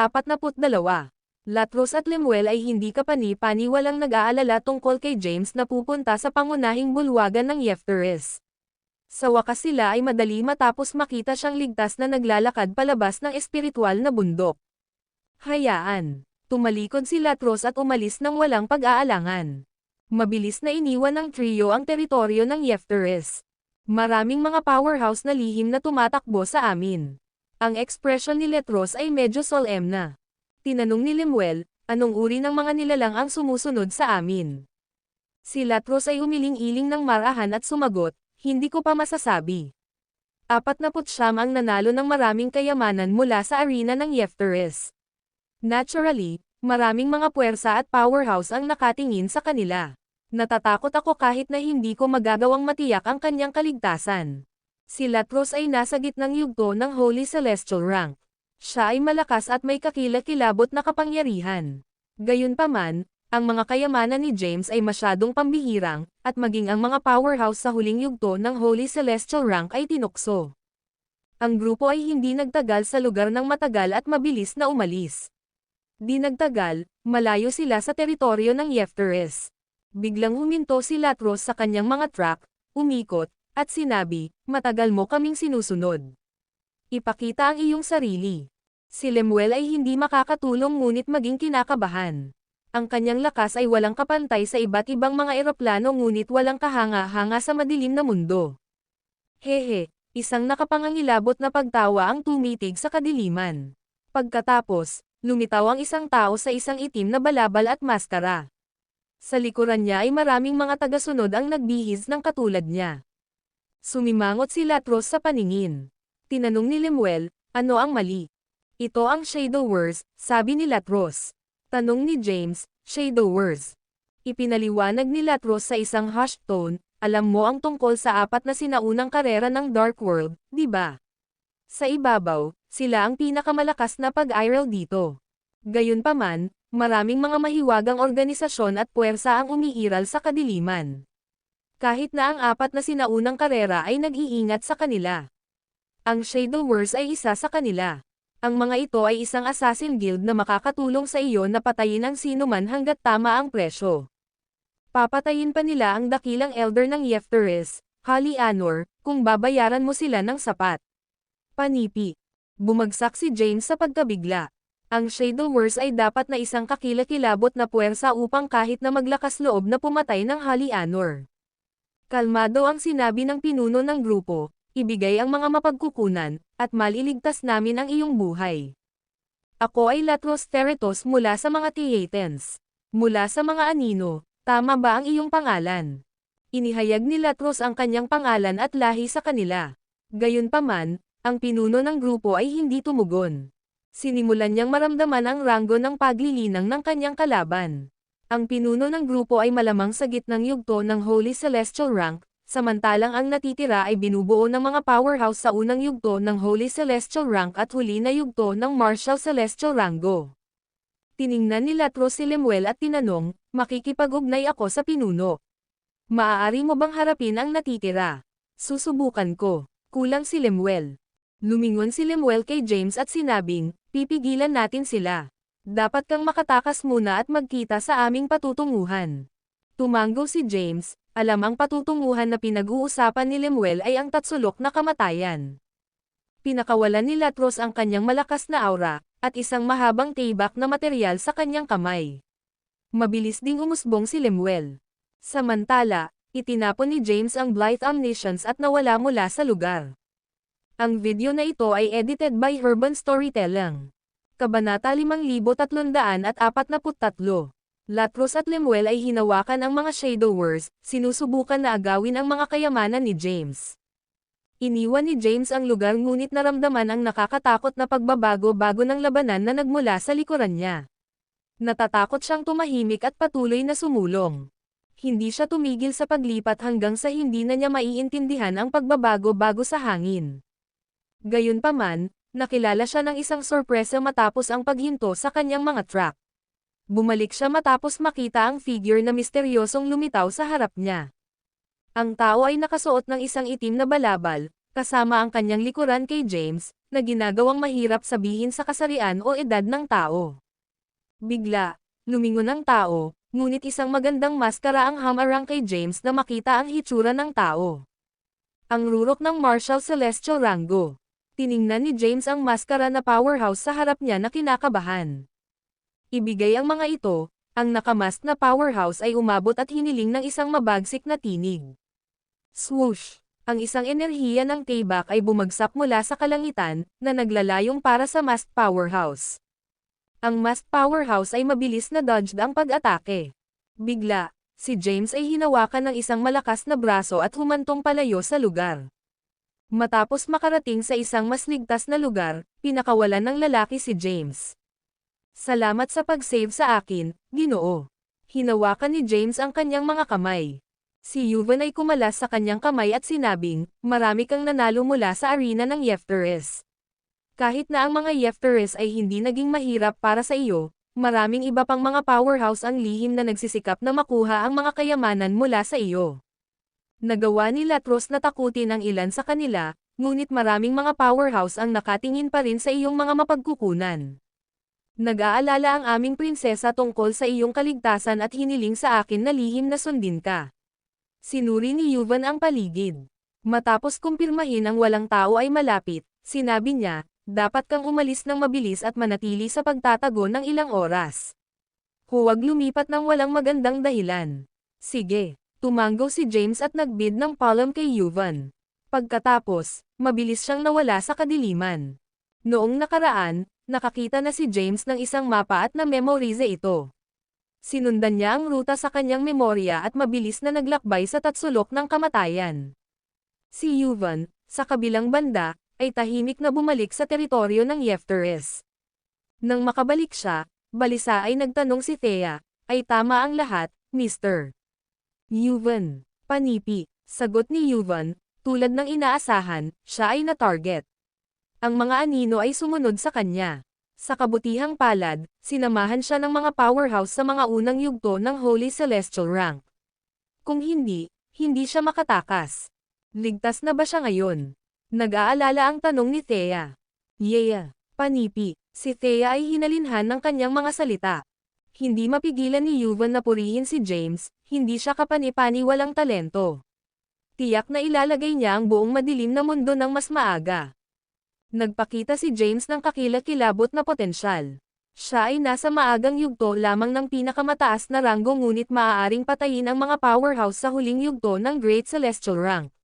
Latros at Lemuel ay hindi kapani-paniwalang nag-aalala tungkol kay James na pupunta sa pangunahing bulwagan ng Yefteres. Sa wakas sila ay madali matapos makita siyang ligtas na naglalakad palabas ng espiritual na bundok. Hayaan. Tumalikod si Latros at umalis nang walang pag-aalangan. Mabilis na iniwan ng trio ang teritoryo ng Yefteres. Maraming mga powerhouse na lihim na tumatakbo sa amin. Ang ekspresyon ni Latros ay medyo solemn. Tinanong ni Lemuel, anong uri ng mga nilalang ang sumusunod sa amin? Si Latros ay umiling-iling ng marahan at sumagot, hindi ko pa masasabi. 49 ang nanalo ng maraming kayamanan mula sa arena ng Yefteres. Naturally, maraming mga puwersa at powerhouse ang nakatingin sa kanila. Natatakot ako kahit na hindi ko magagawang matiyak ang kanyang kaligtasan. Si Latros ay nasa gitnang yugto ng Holy Celestial Rank. Siya ay malakas at may kakilakilabot na kapangyarihan. Gayunpaman, ang mga kayamanan ni James ay masyadong pambihirang, at maging ang mga powerhouse sa huling yugto ng Holy Celestial Rank ay tinukso. Ang grupo ay hindi nagtagal sa lugar ng matagal at mabilis na umalis. Di nagtagal, malayo sila sa teritoryo ng Yefteres. Biglang huminto si Latros sa kanyang mga truck, umikot, at sinabi, matagal mo kaming sinusunod. Ipakita ang iyong sarili. Si Lemuel ay hindi makakatulong ngunit maging kinakabahan. Ang kanyang lakas ay walang kapantay sa iba't ibang mga eroplano ngunit walang kahanga-hanga sa madilim na mundo. Hehe, isang nakapangangilabot na pagtawa ang tumitig sa kadiliman. Pagkatapos, lumitaw ang isang tao sa isang itim na balabal at maskara. Sa likuran niya ay maraming mga tagasunod ang nagbihis ng katulad niya. Sumimangot si Latros sa paningin. Tinanong ni Lemuel, ano ang mali? Ito ang Shadowverse, sabi ni Latros. Tanong ni James, Shadowverse. Ipinaliwanag ni Latros sa isang hushed tone, alam mo ang tungkol sa 4 na sinaunang karera ng Dark World, di ba? Sa ibabaw, sila ang pinakamalakas na pag-iral dito. Gayunpaman, maraming mga mahiwagang organisasyon at puwersa ang umiiral sa kadiliman. Kahit na ang 4 na sinaunang karera ay nag-iingat sa kanila. Ang Shadowverse ay isa sa kanila. Ang mga ito ay isang assassin guild na makakatulong sa iyo na patayin ang sinuman hanggat tama ang presyo. Papatayin pa nila ang dakilang elder ng Yefteres, Hali Anor, kung babayaran mo sila ng sapat. Panipi. Bumagsak si James sa pagkabigla. Ang Shadowverse ay dapat na isang kakilakilabot na puwersa upang kahit na maglakas loob na pumatay ng Hali Anor. Kalmado ang sinabi ng pinuno ng grupo. Ibigay ang mga mapagkukunan, at maliligtas namin ang iyong buhay. Ako ay Latros Teretos mula sa mga Theatans. Mula sa mga Anino, tama ba ang iyong pangalan? Inihayag ni Latros ang kanyang pangalan at lahi sa kanila. Gayunpaman, ang pinuno ng grupo ay hindi tumugon. Sinimulan niyang maramdaman ang ranggo ng paglilinang ng kanyang kalaban. Ang pinuno ng grupo ay malamang sa gitnang yugto ng Holy Celestial Rank, samantalang ang natitira ay binubuo ng mga powerhouse sa unang yugto ng Holy Celestial Rank at huli na yugto ng Martial Celestial Rango. Tiningnan ni Latros si Lemuel at tinanong, makikipag-ugnay ako sa pinuno. Maaari mo bang harapin ang natitira? Susubukan ko. Kulang si Lemuel. Lumingon si Lemuel kay James at sinabing, pipigilan natin sila. Dapat kang makatakas muna at magkita sa aming patutunguhan. Tumango si James. Alam ang patutunguhan na pinag-uusapan ni Lemuel ay ang tatsulok na kamatayan. Pinakawalan ni Latros ang kanyang malakas na aura, at isang mahabang tibak na materyal sa kanyang kamay. Mabilis ding umusbong si Lemuel. Samantala, itinapon ni James ang Blithe Omniscience at nawala mula sa lugar. Ang video na ito ay edited by Urban Storytelling. Kabanata 5343. Latros at Lemuel ay hinawakan ang mga Shadowverse, sinusubukan na agawin ang mga kayamanan ni James. Iniwan ni James ang lugar ngunit naramdaman ang nakakatakot na pagbabago-bago ng labanan na nagmula sa likuran niya. Natatakot siyang tumahimik at patuloy na sumulong. Hindi siya tumigil sa paglipat hanggang sa hindi na niya maiintindihan ang pagbabago-bago sa hangin. Gayunpaman, nakilala siya ng isang sorpresa matapos ang paghinto sa kanyang mga truck. Bumalik siya matapos makita ang figure na misteryosong lumitaw sa harap niya. Ang tao ay nakasuot ng isang itim na balabal, kasama ang kanyang likuran kay James, na ginagawang mahirap sabihin sa kasarian o edad ng tao. Bigla, lumingon ang tao, ngunit isang magandang maskara ang hamarang kay James na makita ang hitsura ng tao. Ang rurok ng Marshal Celestial Rango. Tiningnan ni James ang maskara na powerhouse sa harap niya na kinakabahan. Ibigay ang mga ito, ang nakamask na powerhouse ay umabot at hiniling ng isang mabagsik na tinig. Swoosh! Ang isang enerhiya ng Tayback ay bumagsak mula sa kalangitan, na naglalayong para sa masked powerhouse. Ang masked powerhouse ay mabilis na dodged ang pag-atake. Bigla, si James ay hinawakan ng isang malakas na braso at humantong palayo sa lugar. Matapos makarating sa isang mas ligtas na lugar, pinakawalan ng lalaki si James. Salamat sa pag-save sa akin, Ginoo. Hinawakan ni James ang kanyang mga kamay. Si Yuvan ay kumalas sa kanyang kamay at sinabing, marami kang nanalo mula sa arena ng Yefteres. Kahit na ang mga Yefteres ay hindi naging mahirap para sa iyo, maraming iba pang mga powerhouse ang lihim na nagsisikap na makuha ang mga kayamanan mula sa iyo. Nagawa ni Latros na takutin ang ilan sa kanila, ngunit maraming mga powerhouse ang nakatingin pa rin sa iyong mga mapagkukunan. Nag-aalala ang aming prinsesa tungkol sa iyong kaligtasan at hiniling sa akin na lihim na sundin ka. Sinuri ni Yuvan ang paligid. Matapos kumpirmahin ang walang tao ay malapit, sinabi niya, dapat kang umalis ng mabilis at manatili sa pagtatago ng ilang oras. Huwag lumipat ng walang magandang dahilan. Sige, tumanggo si James at nagbid ng palm kay Yuvan. Pagkatapos, mabilis siyang nawala sa kadiliman. Noong nakaraan, nakakita na si James ng isang mapa at na-memorize ito. Sinundan niya ang ruta sa kanyang memorya at mabilis na naglakbay sa tatsulok ng kamatayan. Si Yuvan, sa kabilang banda, ay tahimik na bumalik sa teritoryo ng Yefteres. Nang makabalik siya, balisa ay nagtanong si Thea, ay tama ang lahat, Mr. Yuvan. Panipi, sagot ni Yuvan, tulad ng inaasahan, siya ay na-target. Ang mga anino ay sumunod sa kanya. Sa kabutihang palad, sinamahan siya ng mga powerhouse sa mga unang yugto ng Holy Celestial Rank. Kung hindi, hindi siya makatakas. Ligtas na ba siya ngayon? Nag-aalala ang tanong ni Thea. Yeah, panipi. Si Thea ay hinalinhan ng kanyang mga salita. Hindi mapigilan ni Yuvan na purihin si James, hindi siya kapani-pani walang talento. Tiyak na ilalagay niya ang buong madilim na mundo ng mas maaga. Nagpakita si James ng kakilakilabot na potensyal. Siya ay nasa maagang yugto lamang ng pinakamataas na ranggo ngunit maaaring patayin ang mga powerhouse sa huling yugto ng Great Celestial Rank.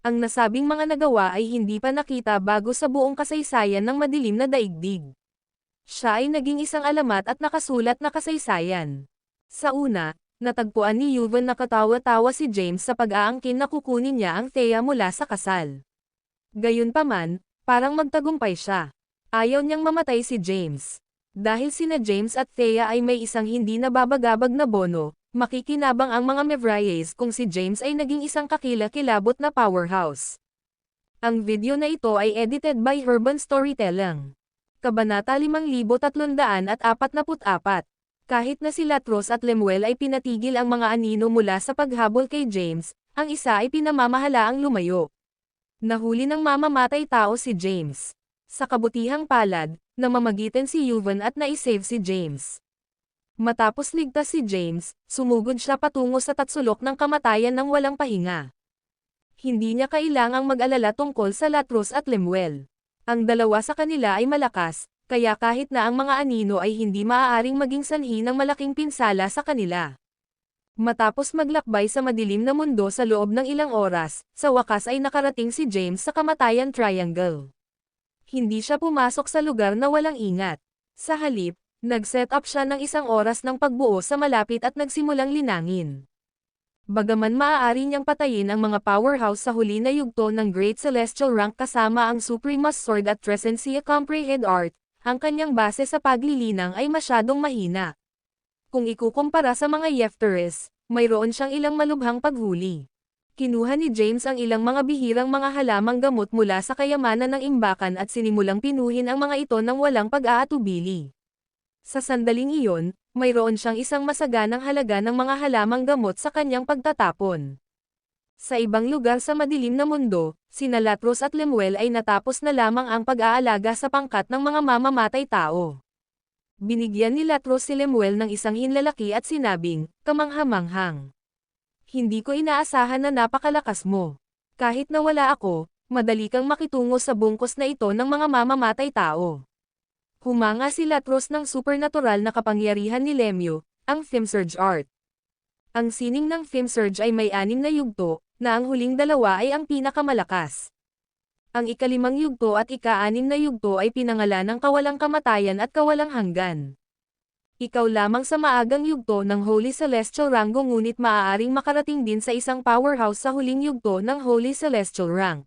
Ang nasabing mga nagawa ay hindi pa nakita bago sa buong kasaysayan ng madilim na daigdig. Siya ay naging isang alamat at nakasulat na kasaysayan. Sa una, natagpuan ni Yuvan na katawa-tawa si James sa pag-aangkin na kukunin niya ang Thea mula sa kasal. Gayunpaman, parang magtagumpay siya. Ayaw niyang mamatay si James. Dahil sina James at Thea ay may isang hindi nababagabag na bono, makikinabang ang mga Mevriers kung si James ay naging isang kakilakilabot na powerhouse. Ang video na ito ay edited by Urban Storytelling. Kabanata 5344. Kahit na si Latros at Lemuel ay pinatigil ang mga anino mula sa paghabol kay James, ang isa ay pinamamahalaang lumayo. Nahuli ng mamamatay tao si James. Sa kabutihang palad, namamagitan si Yuvan at naisave si James. Matapos ligtas si James, sumugod siya patungo sa tatsulok ng kamatayan ng walang pahinga. Hindi niya kailangang mag-alala tungkol sa Latros at Lemuel. Ang dalawa sa kanila ay malakas, kaya kahit na ang mga anino ay hindi maaaring maging sanhi ng malaking pinsala sa kanila. Matapos maglakbay sa madilim na mundo sa loob ng ilang oras, sa wakas ay nakarating si James sa Kamatayan Triangle. Hindi siya pumasok sa lugar na walang ingat. Sa halip, nag-set up siya ng isang oras ng pagbuo sa malapit at nagsimulang linangin. Bagaman maaari niyang patayin ang mga powerhouse sa huli na yugto ng Great Celestial Rank kasama ang Suprema's Sword at Tresensia Comprehend Art, ang kanyang base sa paglilinang ay masyadong mahina. Kung ikukumpara sa mga Yefteres, mayroon siyang ilang malubhang paghuli. Kinuha ni James ang ilang mga bihirang mga halamang gamot mula sa kayamanan ng imbakan at sinimulang pinuhin ang mga ito ng walang pag-aatubili. Sa sandaling iyon, mayroon siyang isang masaganang halaga ng mga halamang gamot sa kanyang pagtatapon. Sa ibang lugar sa madilim na mundo, sina Latros at Lemuel ay natapos na lamang ang pag-aalaga sa pangkat ng mga mamamatay tao. Binigyan ni Latros si Lemuel ng isang hinlalaki at sinabing, kamangha-manghang. Hindi ko inaasahan na napakalakas mo. Kahit na wala ako, madali kang makitungo sa bungkos na ito ng mga mamamatay tao. Humanga si Latros ng supernatural na kapangyarihan ni Lemyo, ang Thimsurge Art. Ang sining ng Thimsurge ay may 6 na yugto, na ang huling 2 ay ang pinakamalakas. Ang ika-5 yugto at ika-6 na yugto ay pinangalan ng kawalang kamatayan at kawalang hanggan. Ikaw lamang sa maagang yugto ng Holy Celestial Rank ngunit maaaring makarating din sa isang powerhouse sa huling yugto ng Holy Celestial Rank.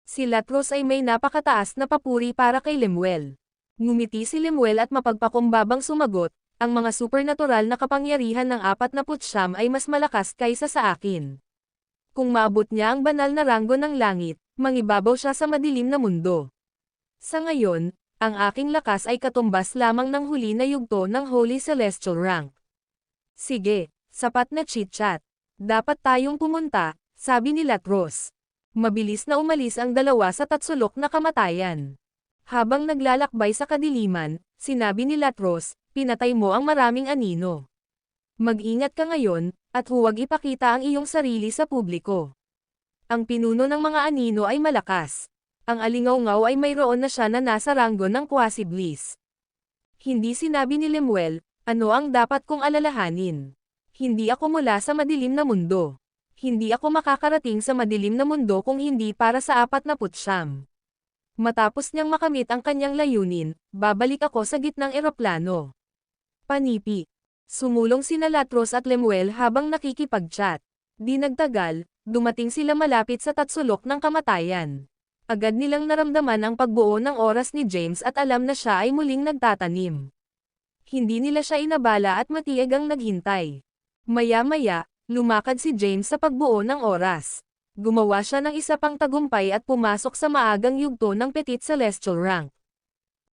Si Latros ay may napakataas na papuri para kay Lemuel. Ngumiti si Lemuel at mapagpakumbabang sumagot, ang mga supernatural na kapangyarihan ng 49 ay mas malakas kaysa sa akin. Kung maabot niya ang banal na ranggo ng langit, mangibabaw siya sa madilim na mundo. Sa ngayon, ang aking lakas ay katumbas lamang ng huli na yugto ng Holy Celestial Rank. Sige, sapat na chit-chat. Dapat tayong pumunta, sabi ni Latros. Mabilis na umalis ang 2 sa tatsulok na kamatayan. Habang naglalakbay sa kadiliman, sinabi ni Latros, pinatay mo ang maraming anino. Mag-ingat ka ngayon, at huwag ipakita ang iyong sarili sa publiko. Ang pinuno ng mga anino ay malakas. Ang alingaw-ngaw ay mayroon na siya na nasa ranggo ng quasi-bliss. Hindi sinabi ni Lemuel, ano ang dapat kong alalahanin. Hindi ako mula sa madilim na mundo. Hindi ako makakarating sa madilim na mundo kung hindi para sa 49. Matapos niyang makamit ang kanyang layunin, babalik ako sa gitnang eroplano. Panipi. Sumulong sina Latros at Lemuel habang nakikipag-chat. Di nagtagal, dumating sila malapit sa tatsulok ng kamatayan. Agad nilang naramdaman ang pagbuo ng oras ni James at alam na siya ay muling nagtatanim. Hindi nila siya inabala at matiag ang naghintay. Maya-maya, lumakad si James sa pagbuo ng oras. Gumawa siya ng isa pang tagumpay at pumasok sa maagang yugto ng Petit Celestial Rank.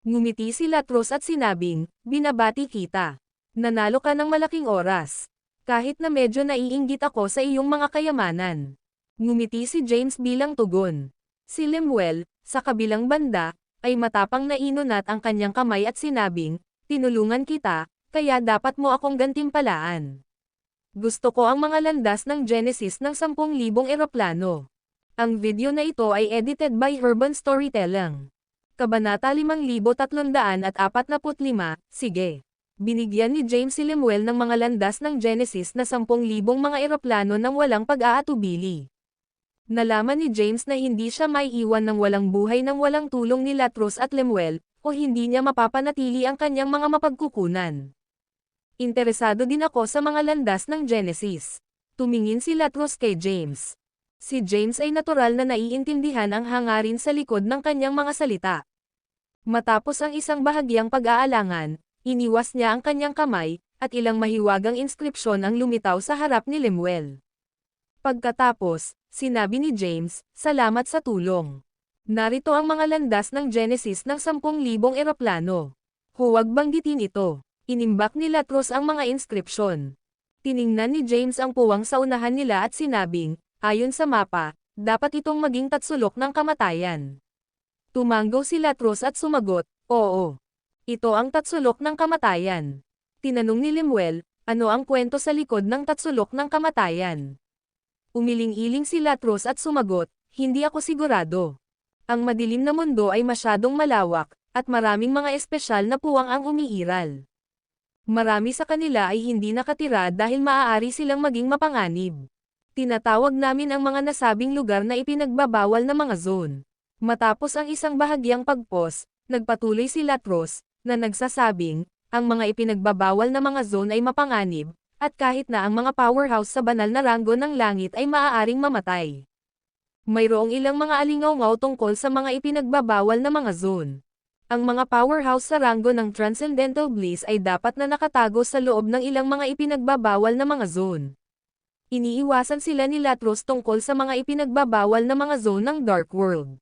Ngumiti si Latros at sinabing, binabati kita. Nanalo ka ng malaking oras. Kahit na medyo naiinggit ako sa iyong mga kayamanan. Ngumiti si James bilang tugon. Si Lemuel, sa kabilang banda, ay matapang na inunat ang kanyang kamay at sinabing, tinulungan kita, kaya dapat mo akong gantimpalaan. Gusto ko ang mga landas ng Genesis ng 10,000 eroplano. Ang video na ito ay edited by Urban Storytelling. Kabanata 5345, sige. Binigyan ni James si Lemuel ng mga landas ng Genesis na 10,000 mga eroplano nang walang pag-aatubili. Nalaman ni James na hindi siya maiiwan ng walang buhay nang walang tulong ni Latros at Lemuel, o hindi niya mapapanatili ang kanyang mga mapagkukunan. Interesado din ako sa mga landas ng Genesis. Tumingin si Latros kay James. Si James ay natural na naiintindihan ang hangarin sa likod ng kanyang mga salita. Matapos ang isang bahagyang pag-aalangan, iniwas niya ang kanyang kamay, at ilang mahiwagang inskripsyon ang lumitaw sa harap ni Lemuel. Pagkatapos, sinabi ni James, salamat sa tulong. Narito ang mga landas ng Genesis ng 10,000 eroplano. Huwag banggitin ito. Inimbak ni Latros ang mga inskripsyon. Tiningnan ni James ang puwang sa unahan nila at sinabing, ayon sa mapa, dapat itong maging tatsulok ng kamatayan. Tumanggo si Latros at sumagot, oo. Ito ang tatsulok ng kamatayan. Tinanong ni Lemuel, ano ang kwento sa likod ng tatsulok ng kamatayan? Umiling-iling si Latros at sumagot, hindi ako sigurado. Ang madilim na mundo ay masyadong malawak, at maraming mga espesyal na puwang ang umiiral. Marami sa kanila ay hindi nakatira dahil maaari silang maging mapanganib. Tinatawag namin ang mga nasabing lugar na ipinagbabawal na mga zone. Matapos ang isang bahagyang pagpos, nagpatuloy si Latros, na nagsasabing, ang mga ipinagbabawal na mga zone ay mapanganib, at kahit na ang mga powerhouse sa banal na ranggo ng langit ay maaaring mamatay. Mayroong ilang mga alingaw-ngaw tungkol sa mga ipinagbabawal na mga zone. Ang mga powerhouse sa ranggo ng Transcendental Bliss ay dapat na nakatago sa loob ng ilang mga ipinagbabawal na mga zone. Iniiwasan sila ni Latros tungkol sa mga ipinagbabawal na mga zone ng Dark World.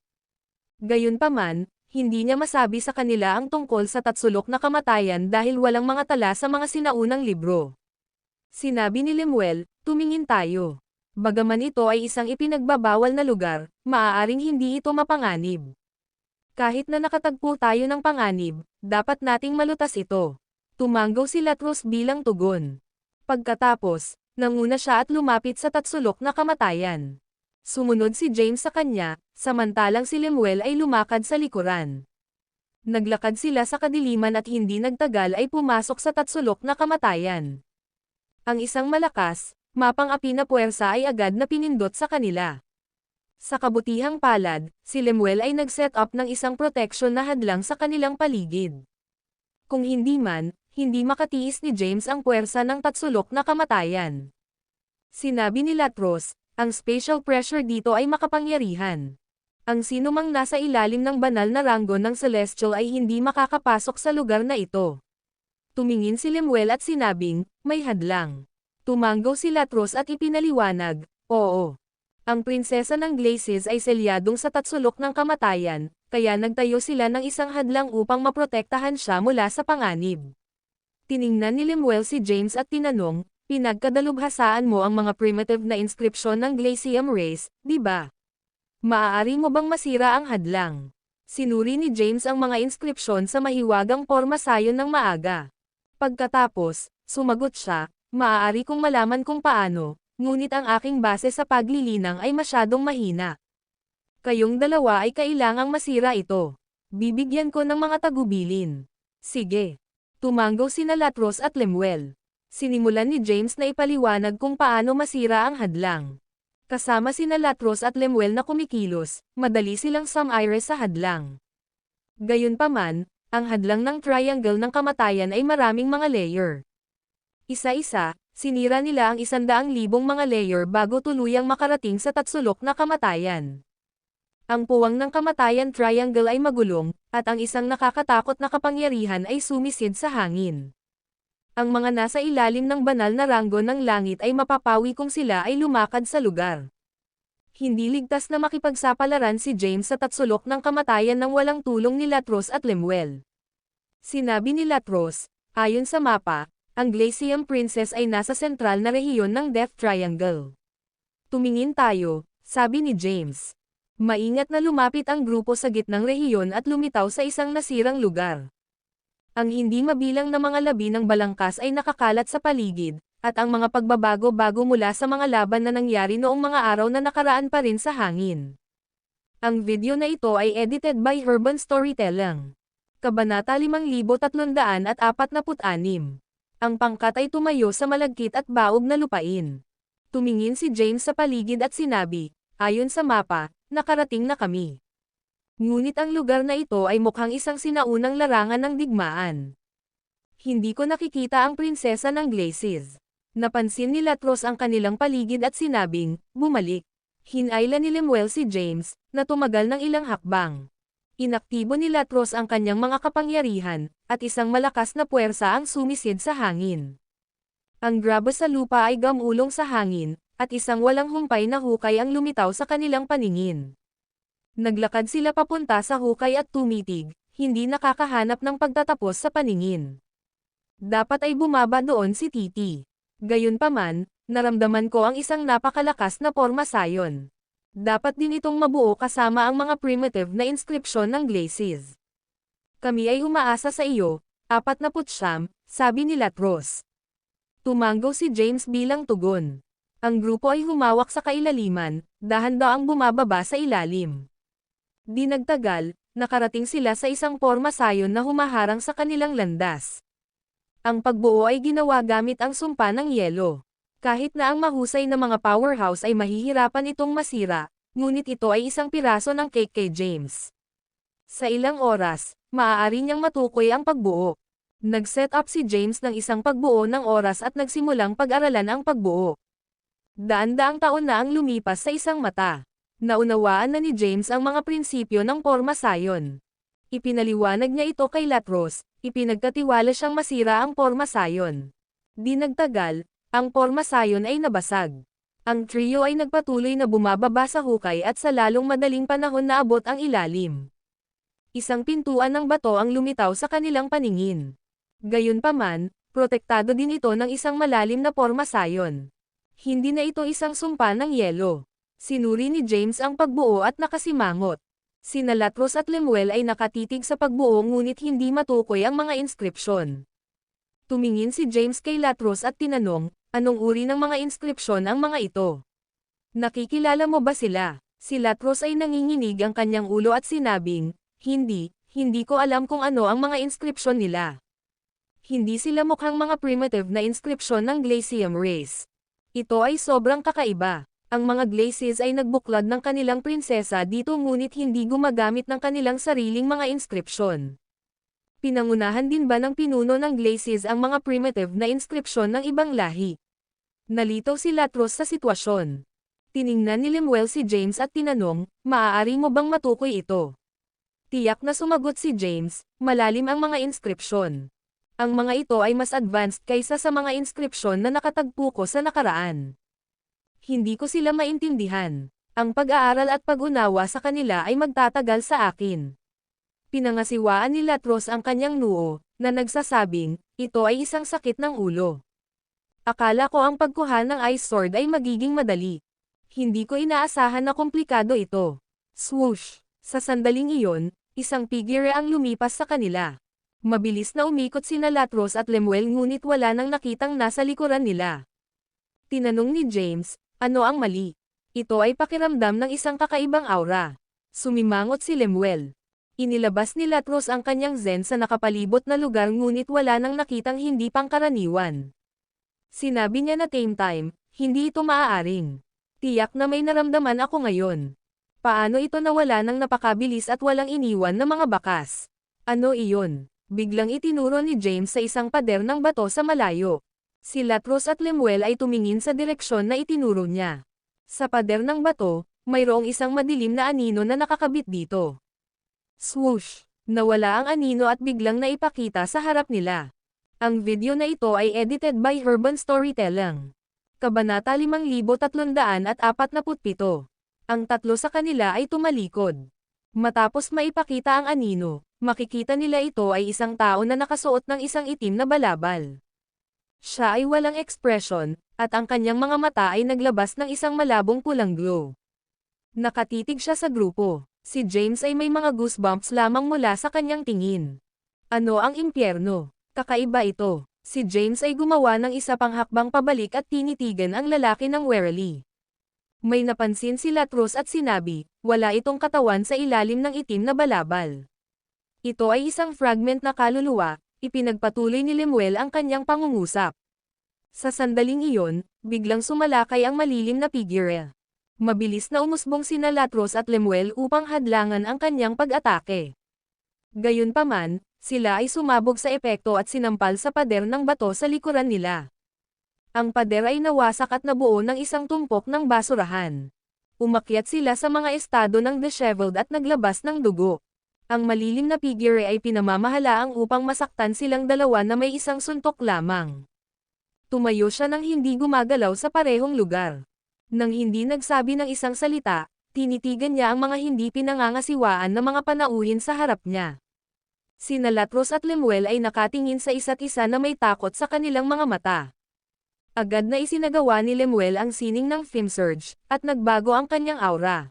Gayunpaman, hindi niya masabi sa kanila ang tungkol sa tatsulok na kamatayan dahil walang mga tala sa mga sinaunang libro. Sinabi ni Lemuel, tumingin tayo. Bagaman ito ay isang ipinagbabawal na lugar, maaaring hindi ito mapanganib. Kahit na nakatagpo tayo ng panganib, dapat nating malutas ito. Tumanggaw si Latros bilang tugon. Pagkatapos, nanguna siya at lumapit sa tatsulok na kamatayan. Sumunod si James sa kanya, samantalang si Lemuel ay lumakad sa likuran. Naglakad sila sa kadiliman at hindi nagtagal ay pumasok sa tatsulok na kamatayan. Ang isang malakas, mapang-api na puwersa ay agad na pinindot sa kanila. Sa kabutihang palad, si Lemuel ay nag-set up ng isang protection na hadlang sa kanilang paligid. Kung hindi man, hindi makatiis ni James ang puwersa ng tatsulok na kamatayan. Sinabi ni Latros, ang spatial pressure dito ay makapangyarihan. Ang sinumang nasa ilalim ng banal na ranggo ng Celestial ay hindi makakapasok sa lugar na ito. Tumingin si Lemuel at sinabing, may hadlang. Tumanggaw si Latros at ipinaliwanag, oo. Ang prinsesa ng Glacis ay selyadong sa tatsulok ng kamatayan, kaya nagtayo sila ng isang hadlang upang maprotektahan siya mula sa panganib. Tiningnan ni Lemuel si James at tinanong, pinagkadalubhasaan mo ang mga primitive na inskripsyon ng Glacium race, di ba? Maaari mo bang masira ang hadlang? Sinuri ni James ang mga inskripsyon sa mahiwagang porma sayon ng maaga. Pagkatapos, sumagot siya, maaari kong malaman kung paano, ngunit ang aking base sa paglilinang ay masyadong mahina. Kayong dalawa ay kailangang masira ito. Bibigyan ko ng mga tagubilin. Sige. Tumanggaw sina Latros at Lemuel. Sinimulan ni James na ipaliwanag kung paano masira ang hadlang. Kasama sina Latros at Lemuel na kumikilos, madali silang sumire sa hadlang. Gayunpaman, ang hadlang ng triangle ng kamatayan ay maraming mga layer. Isa-isa, sinira nila ang 100,000 mga layer bago tuluyang makarating sa tatsulok na kamatayan. Ang puwang ng kamatayan triangle ay magulong, at ang isang nakakatakot na kapangyarihan ay sumisid sa hangin. Ang mga nasa ilalim ng banal na ranggo ng langit ay mapapawi kung sila ay lumakad sa lugar. Hindi ligtas na makipagsapalaran si James sa tatsulok ng kamatayan nang walang tulong ni Latros at Lemuel. Sinabi ni Latros, ayon sa mapa, ang Glacium Princess ay nasa sentral na rehiyon ng Death Triangle. Tumingin tayo, sabi ni James. Maingat na lumapit ang grupo sa gitnang rehiyon at lumitaw sa isang nasirang lugar. Ang hindi mabilang na mga labi ng balangkas ay nakakalat sa paligid, at ang mga pagbabago-bago mula sa mga laban na nangyari noong mga araw na nakaraan pa rin sa hangin. Ang video na ito ay edited by Urban Storytelling. Kabanata 5346. Ang pangkat ay tumayo sa malagkit at baog na lupain. Tumingin si James sa paligid at sinabi, ayon sa mapa, nakarating na kami. Ngunit ang lugar na ito ay mukhang isang sinaunang larangan ng digmaan. Hindi ko nakikita ang prinsesa ng Glacis. Napansin ni Latros ang kanilang paligid at sinabing, bumalik. Hinayla ni Lemuel si James, na tumagal ng ilang hakbang. Inaktibo ni Latros ang kanyang mga kapangyarihan, at isang malakas na puwersa ang sumisid sa hangin. Ang graba sa lupa ay gamulong sa hangin, at isang walang humpay na hukay ang lumitaw sa kanilang paningin. Naglakad sila papunta sa hukay at tumitig, hindi nakakahanap ng pagtatapos sa paningin. Dapat ay bumaba doon si Titi. Gayunpaman, naramdaman ko ang isang napakalakas na porma sayon. Dapat din itong mabuo kasama ang mga primitive na inskripsyon ng Glacis. Kami ay umaasa sa iyo, 49, sabi ni Latros. Tumanggaw si James bilang tugon. Ang grupo ay humawak sa kailaliman, dahan-daang bumababa sa ilalim. Di nagtagal, nakarating sila sa isang porma sayon na humaharang sa kanilang landas. Ang pagbuo ay ginawa gamit ang sumpa ng yelo. Kahit na ang mahusay na mga powerhouse ay mahihirapan itong masira, ngunit ito ay isang piraso ng cake kay James. Sa ilang oras, maaari niyang matukoy ang pagbuo. Nag-set up si James ng isang pagbuo ng oras at nagsimulang pag-aralan ang pagbuo. Daan-daang taon na ang lumipas sa isang mata. Naunawaan na ni James ang mga prinsipyo ng porma sayon. Ipinaliwanag niya ito kay Latros, ipinagkatiwala siyang masira ang porma sayon. Di nagtagal, ang porma sayon ay nabasag. Ang trio ay nagpatuloy na bumababa sa hukay at sa lalong madaling panahon naabot ang ilalim. Isang pintuan ng bato ang lumitaw sa kanilang paningin. Gayunpaman, protektado din ito ng isang malalim na porma sayon. Hindi na ito isang sumpa ng yelo. Sinuri ni James ang pagbuo at nakasimangot. Sina Latros at Lemuel ay nakatitig sa pagbuo ngunit hindi matukoy ang mga inskripsyon. Tumingin si James kay Latros at tinanong, anong uri ng mga inskripsyon ang mga ito? Nakikilala mo ba sila? Si Latros ay nanginginig ang kanyang ulo at sinabing, hindi ko alam kung ano ang mga inskripsyon nila. Hindi sila mukhang mga primitive na inskripsyon ng Glacium race. Ito ay sobrang kakaiba. Ang mga Glacies ay nagbuklod ng kanilang prinsesa dito ngunit hindi gumagamit ng kanilang sariling mga inskripsyon. Pinangunahan din ba ng pinuno ng Glacies ang mga primitive na inskripsyon ng ibang lahi? Nalitaw si Latros sa sitwasyon. Tiningnan ni Lemuel si James at tinanong, maaari mo bang matukoy ito? Tiyak na sumagot si James, malalim ang mga inskripsyon. Ang mga ito ay mas advanced kaysa sa mga inskripsyon na nakatagpo ko sa nakaraan. Hindi ko sila maintindihan. Ang pag-aaral at pag-unawa sa kanila ay magtatagal sa akin. Pinangasiwaan ni Latros ang kanyang noo, na nagsasabing, ito ay isang sakit ng ulo. Akala ko ang pagkuha ng Ice Sword ay magiging madali. Hindi ko inaasahan na komplikado ito. Swoosh! Sa sandaling iyon, isang figure ang lumipas sa kanila. Mabilis na umikot sina Latros at Lemuel ngunit wala nang nakitang nasa likuran nila. Tinanong ni James, ano ang mali? Ito ay pakiramdam ng isang kakaibang aura. Sumimangot si Lemuel. Inilabas ni Latros ang kanyang zen sa nakapalibot na lugar ngunit wala nang nakitang hindi pangkaraniwan. Sinabi niya na same time, hindi ito maaaring. Tiyak na may naramdaman ako ngayon. Paano ito nawala ng napakabilis at walang iniwan na mga bakas? Ano iyon? Biglang itinuro ni James sa isang pader ng bato sa malayo. Si Latros at Lemuel ay tumingin sa direksyon na itinuro niya. Sa pader ng bato, mayroong isang madilim na anino na nakakabit dito. Swoosh! Nawala ang anino at biglang naipakita sa harap nila. Ang video na ito ay edited by Urban Storytelling. Kabanata 5347. Ang tatlo sa kanila ay tumalikod. Matapos maipakita ang anino, makikita nila ito ay isang tao na nakasuot ng isang itim na balabal. Siya ay walang ekspresyon, at ang kanyang mga mata ay naglabas ng isang malabong pulang glow. Nakatitig siya sa grupo. Si James ay may mga goosebumps lamang mula sa kanyang tingin. Ano ang impyerno? Kakaiba ito. Si James ay gumawa ng isa pang hakbang pabalik at tinitigan ang lalaki ng warily. May napansin si Latros at sinabi, wala itong katawan sa ilalim ng itim na balabal. Ito ay isang fragment na kaluluwa, ipinagpatuloy ni Lemuel ang kanyang pangungusap. Sa sandaling iyon, biglang sumalakay ang malilim na figure. Mabilis na umusbong sina Latros at Lemuel upang hadlangan ang kanyang pag-atake. Gayunpaman, sila ay sumabog sa epekto at sinampal sa pader ng bato sa likuran nila. Ang pader ay nawasak at nabuo ng isang tumpok ng basurahan. Umakyat sila sa mga estado ng disheveled at naglabas ng dugo. Ang malilim na figure ay pinamamahalaang upang masaktan silang dalawa na may isang suntok lamang. Tumayo siya nang hindi gumagalaw sa parehong lugar. Nang hindi nagsabi ng isang salita, tinitigan niya ang mga hindi pinangangasiwaan na mga panauhin sa harap niya. Sina Latros at Lemuel ay nakatingin sa isa't isa na may takot sa kanilang mga mata. Agad na isinagawa ni Lemuel ang sining ng Fimsurge, at nagbago ang kanyang aura.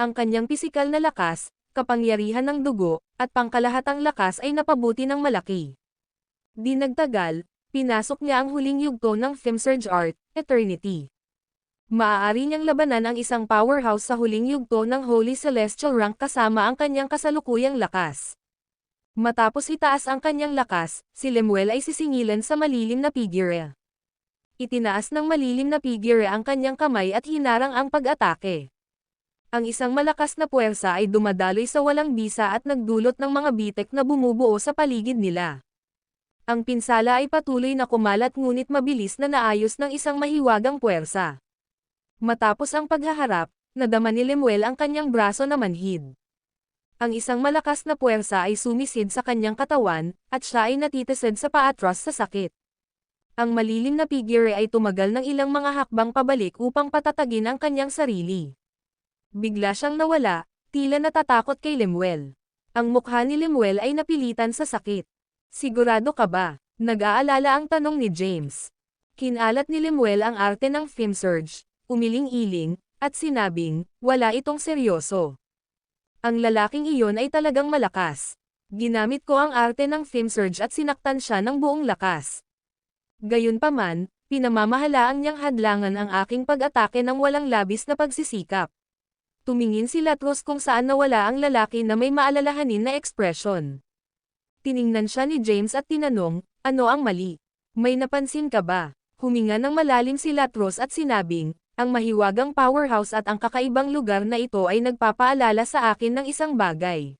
Ang kanyang pisikal na lakas, kapangyarihan ng dugo, at pangkalahatang lakas ay napabuti ng malaki. Di nagtagal, pinasok niya ang huling yugto ng Fimsurge Art, Eternity. Maaari niyang labanan ang isang powerhouse sa huling yugto ng Holy Celestial Rank kasama ang kanyang kasalukuyang lakas. Matapos itaas ang kanyang lakas, si Lemuel ay sisingilan sa malilim na figure. Itinaas ng malilim na figure ang kanyang kamay at hinarang ang pag-atake. Ang isang malakas na puwersa ay dumadaloy sa walang bisa at nagdulot ng mga bitek na bumubuo sa paligid nila. Ang pinsala ay patuloy na kumalat ngunit mabilis na naayos ng isang mahiwagang puwersa. Matapos ang paghaharap, nadama ni Lemuel ang kanyang braso na manhid. Ang isang malakas na puwersa ay sumisid sa kanyang katawan, at siya ay natitised sa paatras sa sakit. Ang malilim na figure ay tumagal ng ilang mga hakbang pabalik upang patatagin ang kanyang sarili. Bigla siyang nawala, tila natatakot kay Lemuel. Ang mukha ni Lemuel ay napilitan sa sakit. Sigurado ka ba? Nag-aalala ang tanong ni James. Kinalat ni Lemuel ang arte ng Fimsurge, umiling-iling, at sinabing, wala itong seryoso. Ang lalaking iyon ay talagang malakas. Ginamit ko ang arte ng Theme Surge at sinaktan siya ng buong lakas. Gayunpaman, pinamamahalaan niyang hadlangan ang aking pag-atake ng walang labis na pagsisikap. Tumingin si Latros kung saan nawala ang lalaki na may maalalahanin na ekspresyon. Tiningnan siya ni James at tinanong, ano ang mali? May napansin ka ba? Huminga ng malalim si Latros at sinabing, ang mahiwagang powerhouse at ang kakaibang lugar na ito ay nagpapaalala sa akin ng isang bagay.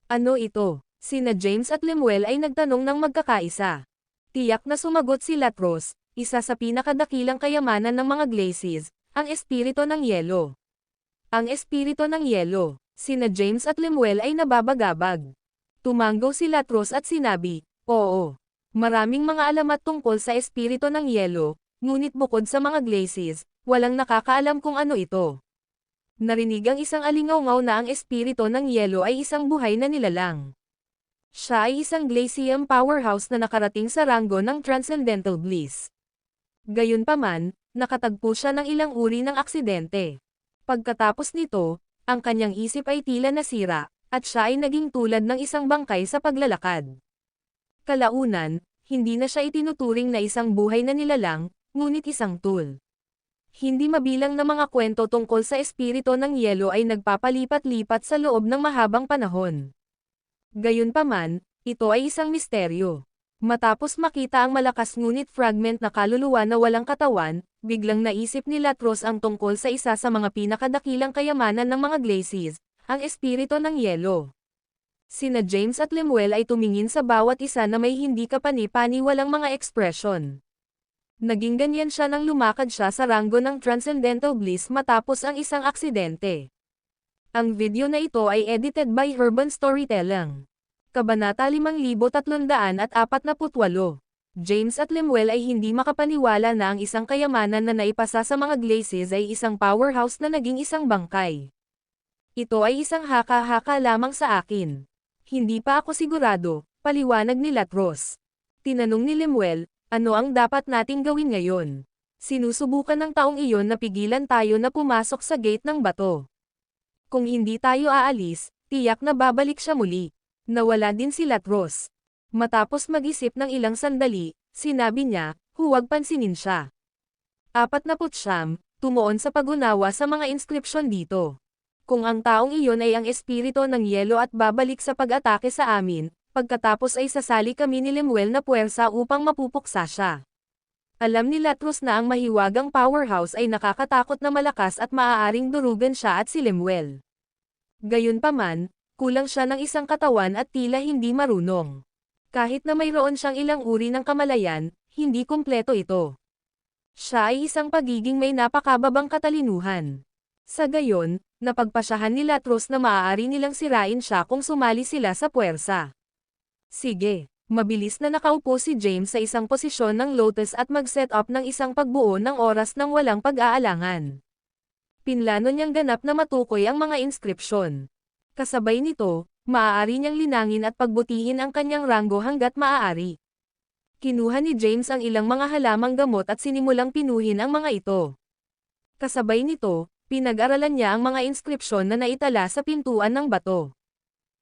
Ano ito? Sina James at Lemuel ay nagtanong ng magkakaisa. Tiyak na sumagot si Latros, isa sa pinakadakilang kayamanan ng mga Glacies, ang espiritu ng yelo. Ang espiritu ng yelo. Sina James at Lemuel ay nababagabag. Tumanggo si Latros at sinabi, oo. Maraming mga alamat tungkol sa espiritu ng yelo, ngunit bukod sa mga Glacies, walang nakakaalam kung ano ito. Narinig ang isang alingaw-ngaw na ang espiritu ng yelo ay isang buhay na nilalang. Siya ay isang Glacium powerhouse na nakarating sa ranggo ng Transcendental Bliss. Gayunpaman, nakatagpo siya ng ilang uri ng aksidente. Pagkatapos nito, ang kanyang isip ay tila nasira, at siya ay naging tulad ng isang bangkay sa paglalakad. Kalaunan, hindi na siya itinuturing na isang buhay na nilalang, ngunit isang tool. Hindi mabilang na mga kwento tungkol sa espiritu ng yelo ay nagpapalipat-lipat sa loob ng mahabang panahon. Gayunpaman, ito ay isang misteryo. Matapos makita ang malakas ngunit fragment na kaluluwa na walang katawan, biglang naisip ni Latros ang tungkol sa isa sa mga pinakadakilang kayamanan ng mga Glacies, ang espiritu ng yelo. Sina James at Lemuel ay tumingin sa bawat isa na may hindi kapani-paniwalang mga ekspresyon. Naging ganyan siya nang lumakad siya sa ranggo ng Transcendental Bliss matapos ang isang aksidente. Ang video na ito ay edited by Urban Storytelling. Kabanata 5348. James at Lemuel ay hindi makapaniwala na ang isang kayamanan na naipasa sa mga Glacies ay isang powerhouse na naging isang bangkay. Ito ay isang haka-haka lamang sa akin. Hindi pa ako sigurado, paliwanag ni Latros. Tinanong ni Lemuel, ano ang dapat nating gawin ngayon? Sinusubukan ng taong iyon na pigilan tayo na pumasok sa gate ng bato. Kung hindi tayo aalis, tiyak na babalik siya muli. Nawala din si Latros. Matapos mag-isip ng ilang sandali, sinabi niya, huwag pansinin siya. 49, tumuon sa pag-unawa sa mga inskripsyon dito. Kung ang taong iyon ay ang espiritu ng yelo at babalik sa pag-atake sa amin, pagkatapos ay sasali kami ni Lemuel na puwersa upang mapupuksa siya. Alam ni Latros na ang mahiwagang powerhouse ay nakakatakot na malakas at maaaring durugan siya at si Lemuel. Gayunpaman, kulang siya ng isang katawan at tila hindi marunong. Kahit na mayroon siyang ilang uri ng kamalayan, hindi kumpleto ito. Siya ay isang pagiging may napakababang katalinuhan. Sa gayon, napagpasyahan ni Latros na maaari nilang sirain siya kung sumali sila sa puwersa. Sige, mabilis na nakaupo si James sa isang posisyon ng lotus at mag-set up ng isang pagbuo ng oras ng walang pag-aalangan. Pinlano niyang ganap na matukoy ang mga inskripsyon. Kasabay nito, maaari niyang linangin at pagbutihin ang kanyang ranggo hanggat maaari. Kinuha ni James ang ilang mga halamang gamot at sinimulang pinuhin ang mga ito. Kasabay nito, pinag-aralan niya ang mga inskripsyon na naitala sa pintuan ng bato.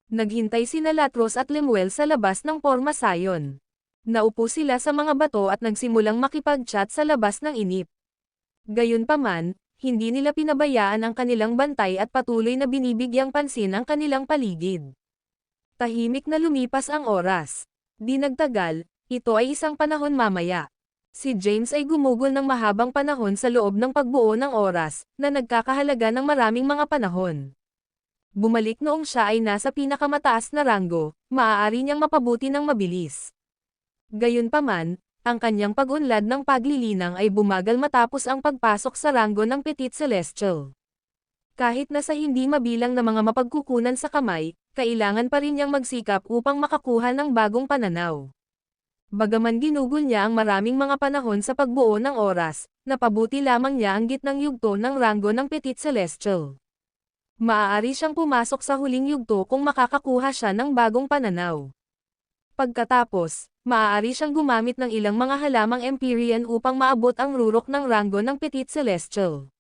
Naghintay sina Latros at Lemuel sa labas ng pormasayon. Naupo sila sa mga bato at nagsimulang makipag-chat sa labas ng inip. Gayunpaman, hindi nila pinabayaan ang kanilang bantay at patuloy na binibigyang pansin ang kanilang paligid. Tahimik na lumipas ang oras. Di nagtagal, ito ay isang panahon mamaya. Si James ay gumugol ng mahabang panahon sa loob ng pagbuo ng oras, na nagkakahalaga ng maraming mga panahon. Bumalik noong siya ay nasa pinakamataas na ranggo, maaari niyang mapabuti ng mabilis. Gayunpaman, ang kanyang pag-unlad ng paglilinang ay bumagal matapos ang pagpasok sa ranggo ng Petit Celestial. Kahit na sa hindi mabilang na mga mapagkukunan sa kamay, kailangan pa rin niyang magsikap upang makakuha ng bagong pananaw. Bagaman ginugol niya ang maraming mga panahon sa pagbuo ng oras, napabuti lamang niya ang gitnang yugto ng ranggo ng Petit Celestial. Maaari siyang pumasok sa huling yugto kung makakakuha siya ng bagong pananaw. Pagkatapos, maaari siyang gumamit ng ilang mga halamang Empyrean upang maabot ang rurok ng ranggo ng Petit Celestial.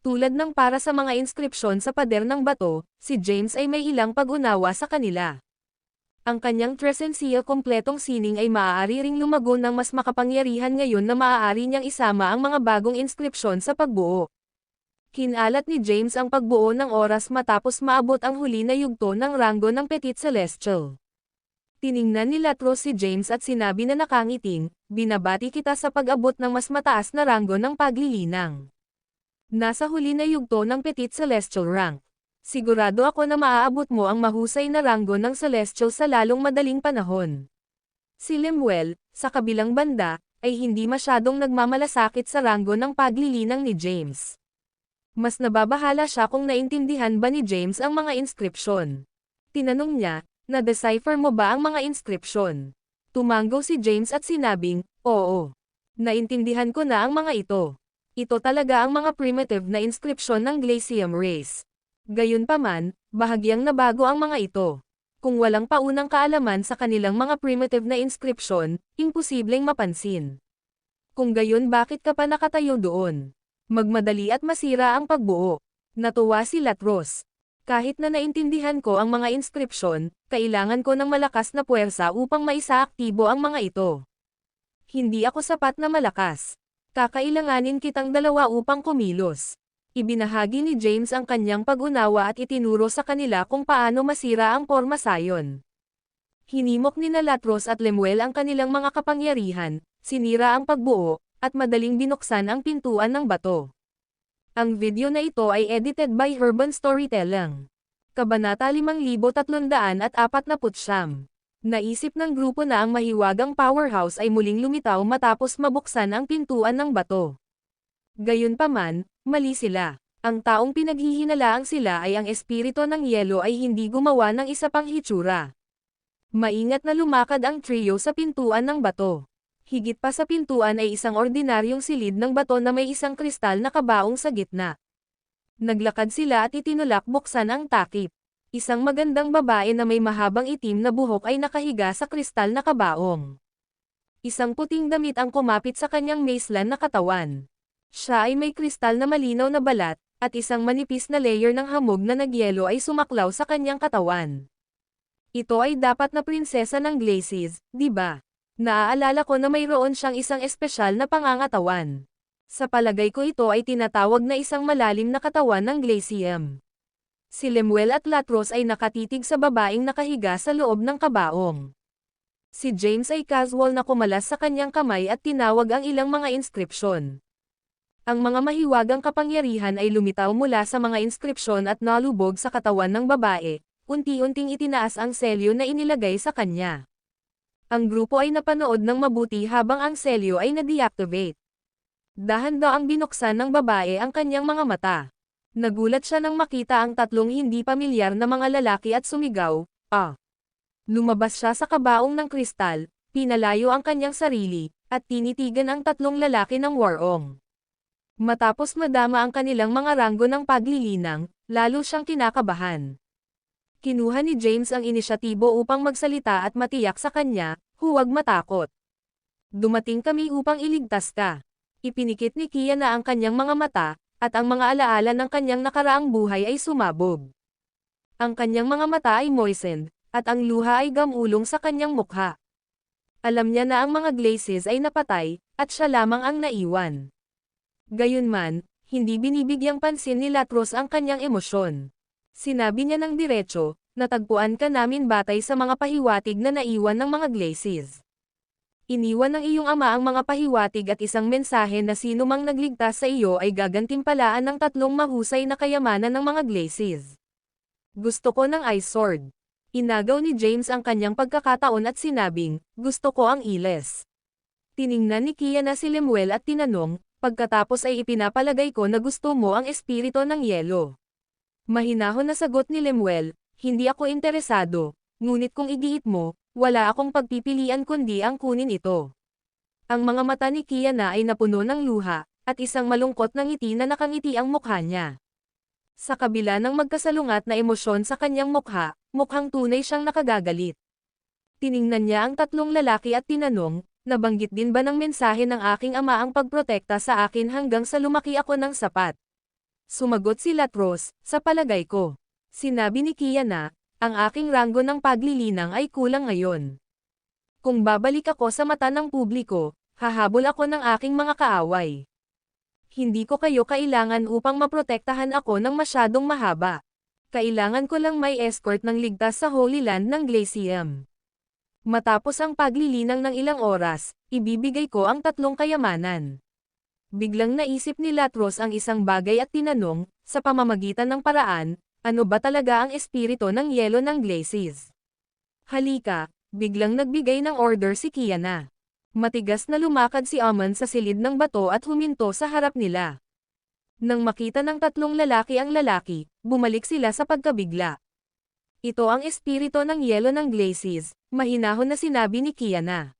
Tulad ng para sa mga inskripsyon sa pader ng bato, si James ay may ilang pag-unawa sa kanila. Ang kanyang Tresensia kompletong sining ay maaari ring lumago ng mas makapangyarihan ngayon na maaari niyang isama ang mga bagong inskripsyon sa pagbuo. Kinalat ni James ang pagbuo ng oras matapos maabot ang huli na yugto ng ranggo ng Petit Celestial. Tiningnan ni Latros si James at sinabi na nakangiting, "Binabati kita sa pag-abot ng mas mataas na ranggo ng paglilinang. Nasa huli na yugto ng Petit Celestial rank. Sigurado ako na maaabot mo ang mahusay na ranggo ng Celestial sa lalong madaling panahon." Si Lemuel, sa kabilang banda, ay hindi masyadong nagmamalasakit sa ranggo ng paglilinang ni James. Mas nababahala siya kung naintindihan ba ni James ang mga inskripsyon. Tinanong niya, "Na-decipher mo ba ang mga inskripsyon?" Tumanggo si James at sinabing, "Oo. Naintindihan ko na ang mga ito. Ito talaga ang mga primitive na inskripsyon ng Glacium race. Gayunpaman, bahagyang nabago ang mga ito. Kung walang paunang kaalaman sa kanilang mga primitive na inskripsyon, imposibleng mapansin. Kung gayon bakit ka pa nakatayo doon? Magmadali at masira ang pagbuo." Natuwa si Latros. "Kahit na naintindihan ko ang mga inskripsyon, kailangan ko ng malakas na puwersa upang maisaaktibo ang mga ito. Hindi ako sapat na malakas. Kakailanganin kitang dalawa upang kumilos." Ibinahagi ni James ang kanyang pag-unawa at itinuro sa kanila kung paano masira ang porma sayon. Hinimok ni Latros at Lemuel ang kanilang mga kapangyarihan, sinira ang pagbuo, at madaling binuksan ang pintuan ng bato. Ang video na ito ay edited by Urban Storytelling. Kabanata 5349. Naisip ng grupo na ang mahiwagang powerhouse ay muling lumitaw matapos mabuksan ang pintuan ng bato. Gayunpaman, mali sila. Ang taong pinaghihinalaang sila ay ang espiritu ng yelo ay hindi gumawa ng isa pang hitsura. Maingat na lumakad ang trio sa pintuan ng bato. Higit pa sa pintuan ay isang ordinaryong silid ng bato na may isang kristal na kabaong sa gitna. Naglakad sila at itinulak buksan ang takip. Isang magandang babae na may mahabang itim na buhok ay nakahiga sa kristal na kabaong. Isang puting damit ang kumapit sa kanyang macelan na katawan. Siya ay may kristal na malinaw na balat, at isang manipis na layer ng hamog na nagyelo ay sumaklaw sa kanyang katawan. Ito ay dapat na prinsesa ng Glacis, di ba? Naaalala ko na mayroon siyang isang espesyal na pangangatawan. Sa palagay ko ito ay tinatawag na isang malalim na katawan ng Glacium. Si Lemuel at Latros ay nakatitig sa babaeng nakahiga sa loob ng kabaong. Si James ay casual na kumalas sa kanyang kamay at tinawag ang ilang mga inskripsyon. Ang mga mahiwagang kapangyarihan ay lumitaw mula sa mga inskripsyon at nalubog sa katawan ng babae, unti-unting itinaas ang selyo na inilagay sa kanya. Ang grupo ay napanood ng mabuti habang ang selyo ay na-deactivate. Dahan-daang binuksan ng babae ang kanyang mga mata. Nagulat siya nang makita ang tatlong hindi pamilyar na mga lalaki at sumigaw, "Ah!" Lumabas siya sa kabaong ng kristal, pinalayo ang kanyang sarili, at tinitigan ang tatlong lalaki ng warong. Matapos madama ang kanilang mga ranggo ng paglilinang, lalo siyang kinakabahan. Kinuha ni James ang inisyatibo upang magsalita at matiyak sa kanya, "Huwag matakot. Dumating kami upang iligtas ka." Ipinikit ni Kia na ang kanyang mga mata, at ang mga alaala ng kanyang nakaraang buhay ay sumabog. Ang kanyang mga mata ay moistened, at ang luha ay gamulong sa kanyang mukha. Alam niya na ang mga Glacis ay napatay, at siya lamang ang naiwan. Gayunman, hindi binibigyang pansin ni Latros ang kanyang emosyon. Sinabi niya ng diretso, "Natagpuan ka namin batay sa mga pahiwatig na naiwan ng mga Glacis. Iniwan ng iyong ama ang mga pahiwatig at isang mensahe na sino mang nagligtas sa iyo ay gagantimpalaan ng tatlong mahusay na kayamanan ng mga Glacis. Gusto ko ng Ice Sword." Inagaw ni James ang kanyang pagkakataon at sinabing, "Gusto ko ang Iles." Tiningnan ni Kia na si Lemuel at tinanong, "Pagkatapos ay ipinapalagay ko na gusto mo ang espiritu ng yelo." Mahinahon na sagot ni Lemuel, "Hindi ako interesado, ngunit kung igiit mo, wala akong pagpipilian kundi ang kunin ito." Ang mga mata ni Kia na ay napuno ng luha, at isang malungkot na ngiti na nakangiti ang mukha niya. Sa kabila ng magkasalungat na emosyon sa kanyang mukha, mukhang tunay siyang nakagagalit. Tiningnan niya ang tatlong lalaki at tinanong, "Nabanggit din ba ng mensahe ng aking ama ang pagprotekta sa akin hanggang sa lumaki ako ng sapat?" Sumagot si Latros, sa palagay ko. Sinabi ni Kiana, ang aking ranggo ng paglilinang ay kulang ngayon. Kung babalik ako sa mata ng publiko, hahabol ako ng aking mga kaaway. Hindi ko kayo kailangan upang maprotektahan ako ng masyadong mahaba. Kailangan ko lang may escort ng ligtas sa Holy Land ng Glacium. Matapos ang paglilinang ng ilang oras, ibibigay ko ang 3 kayamanan. Biglang naisip ni Latros ang isang bagay at tinanong, sa pamamagitan ng paraan, ano ba talaga ang espiritu ng yelo ng Glacis? Halika, biglang nagbigay ng order si Kiana. Matigas na lumakad si Amon sa silid ng bato at huminto sa harap nila. Nang makita ng 3 lalaki ang lalaki, bumalik sila sa pagkabigla. Ito ang espiritu ng yelo ng Glacis, mahinahon na sinabi ni Kiana.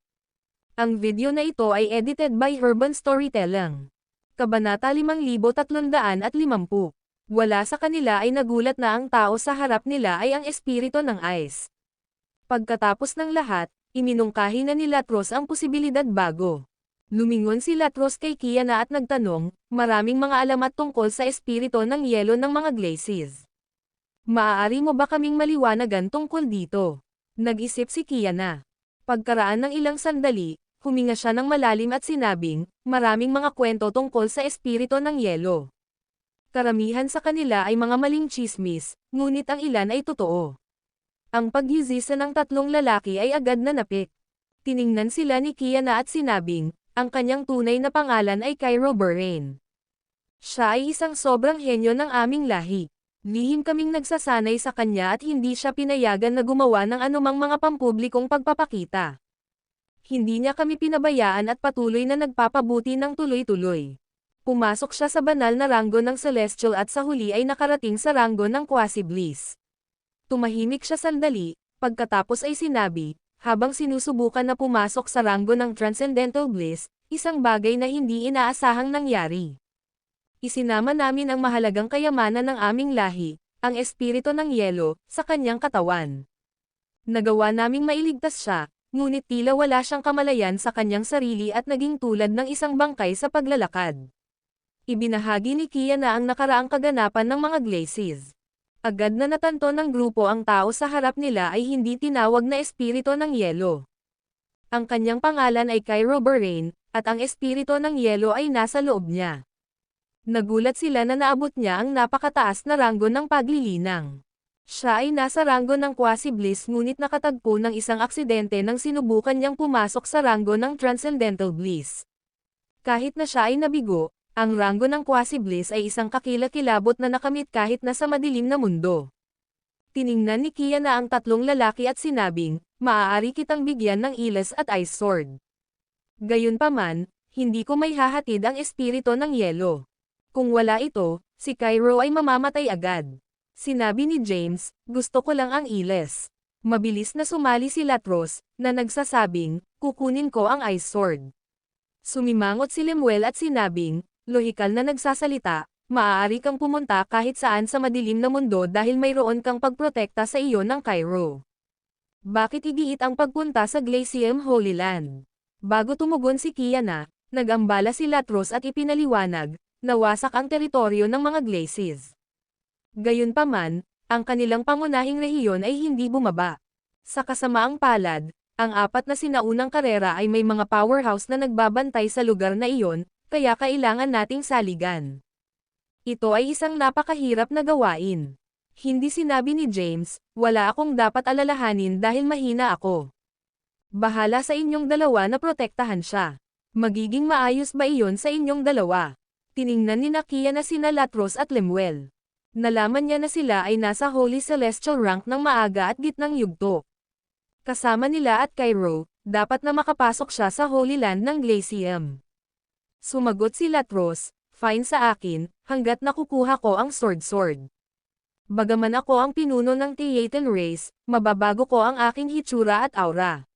Ang video na ito ay edited by Urban Storytelling. Kabanata 5350. Wala sa kanila ay nagulat na ang tao sa harap nila ay ang espiritu ng ice. Pagkatapos ng lahat, iminungkahi na ni Latros ang posibilidad bago. Lumingon si Latros kay Kiana at nagtanong, maraming mga alamat tungkol sa espiritu ng yelo ng mga Glacis. Maaari mo ba kaming maliwanagan tungkol dito? Nag-isip si Kiana. Pagkaraan ng ilang sandali, huminga siya ng malalim at sinabing, maraming mga kwento tungkol sa espiritu ng yelo. Karamihan sa kanila ay mga maling chismis, ngunit ang ilan ay totoo. Ang pagyuzisa ng 3 lalaki ay agad na napik. Tiningnan sila ni Kiana at sinabing, ang kanyang tunay na pangalan ay Cairo Burain. Siya ay isang sobrang henyo ng aming lahi. Lihim kaming nagsasanay sa kanya at hindi siya pinayagan na gumawa ng anumang mga pampublikong pagpapakita. Hindi niya kami pinabayaan at patuloy na nagpapabuti ng tuloy-tuloy. Pumasok siya sa banal na ranggo ng Celestial at sa huli ay nakarating sa ranggo ng Quasi-Bliss. Tumahimik siya sandali, pagkatapos ay sinabi, habang sinusubukan na pumasok sa ranggo ng Transcendental Bliss, isang bagay na hindi inaasahang nangyari. Isinama namin ang mahalagang kayamanan ng aming lahi, ang espiritu ng yelo, sa kanyang katawan. Nagawa naming mailigtas siya, ngunit tila wala siyang kamalayan sa kanyang sarili at naging tulad ng isang bangkay sa paglalakad. Ibinahagi ni Kiana ang nakaraang kaganapan ng mga Glacis. Agad na natanto ng grupo ang tao sa harap nila ay hindi tinawag na espiritu ng yelo. Ang kanyang pangalan ay Cairo Burain, at ang espiritu ng yelo ay nasa loob niya. Nagulat sila na naabot niya ang napakataas na ranggo ng paglilinang. Siya ay nasa ranggo ng Quasi-Bliss ngunit nakatagpo ng isang aksidente nang sinubukan niyang pumasok sa ranggo ng Transcendental Bliss. Kahit na siya ay nabigo, ang ranggo ng Quasi-Bliss ay isang kakilakilabot na nakamit kahit na sa madilim na mundo. Tiningnan ni Kiana ang 3 lalaki at sinabing, maaari kitang bigyan ng Iles at Ice Sword. Gayunpaman, hindi ko may hahatid ang espiritu ng yelo. Kung wala ito, si Cairo ay mamamatay agad. Sinabi ni James, gusto ko lang ang Iles. Mabilis na sumali si Latros, na nagsasabing, kukunin ko ang Ice Sword. Sumimangot si Lemuel at sinabing, lohikal na nagsasalita, maaari kang pumunta kahit saan sa madilim na mundo dahil mayroon kang pagprotekta sa iyo ng Cairo. Bakit igiit ang pagpunta sa Glacium Holy Land? Bago tumugon si Kiana, nag-ambala si Latros at ipinaliwanag, nawasak ang teritoryo ng mga Glacis. Gayunpaman, ang kanilang pangunahing rehiyon ay hindi bumaba. Sa kasamaang palad, ang 4 na sinaunang karera ay may mga powerhouse na nagbabantay sa lugar na iyon, kaya kailangan nating saligan. Ito ay isang napakahirap na gawain. Hindi sinabi ni James, wala akong dapat alalahanin dahil mahina ako. Bahala sa inyong dalawa na protektahan siya. Magiging maayos ba iyon sa inyong dalawa? Tiningnan ni Nakia na sina Latros at Lemuel. Nalaman niya na sila ay nasa Holy Celestial rank ng maaga at gitnang yugto. Kasama nila at Cairo, dapat na makapasok siya sa Holy Land ng Glacium. Sumagot si Latros, fine sa akin, hanggat nakukuha ko ang sword. Bagaman ako ang pinuno ng Theaten race, mababago ko ang aking hitsura at aura.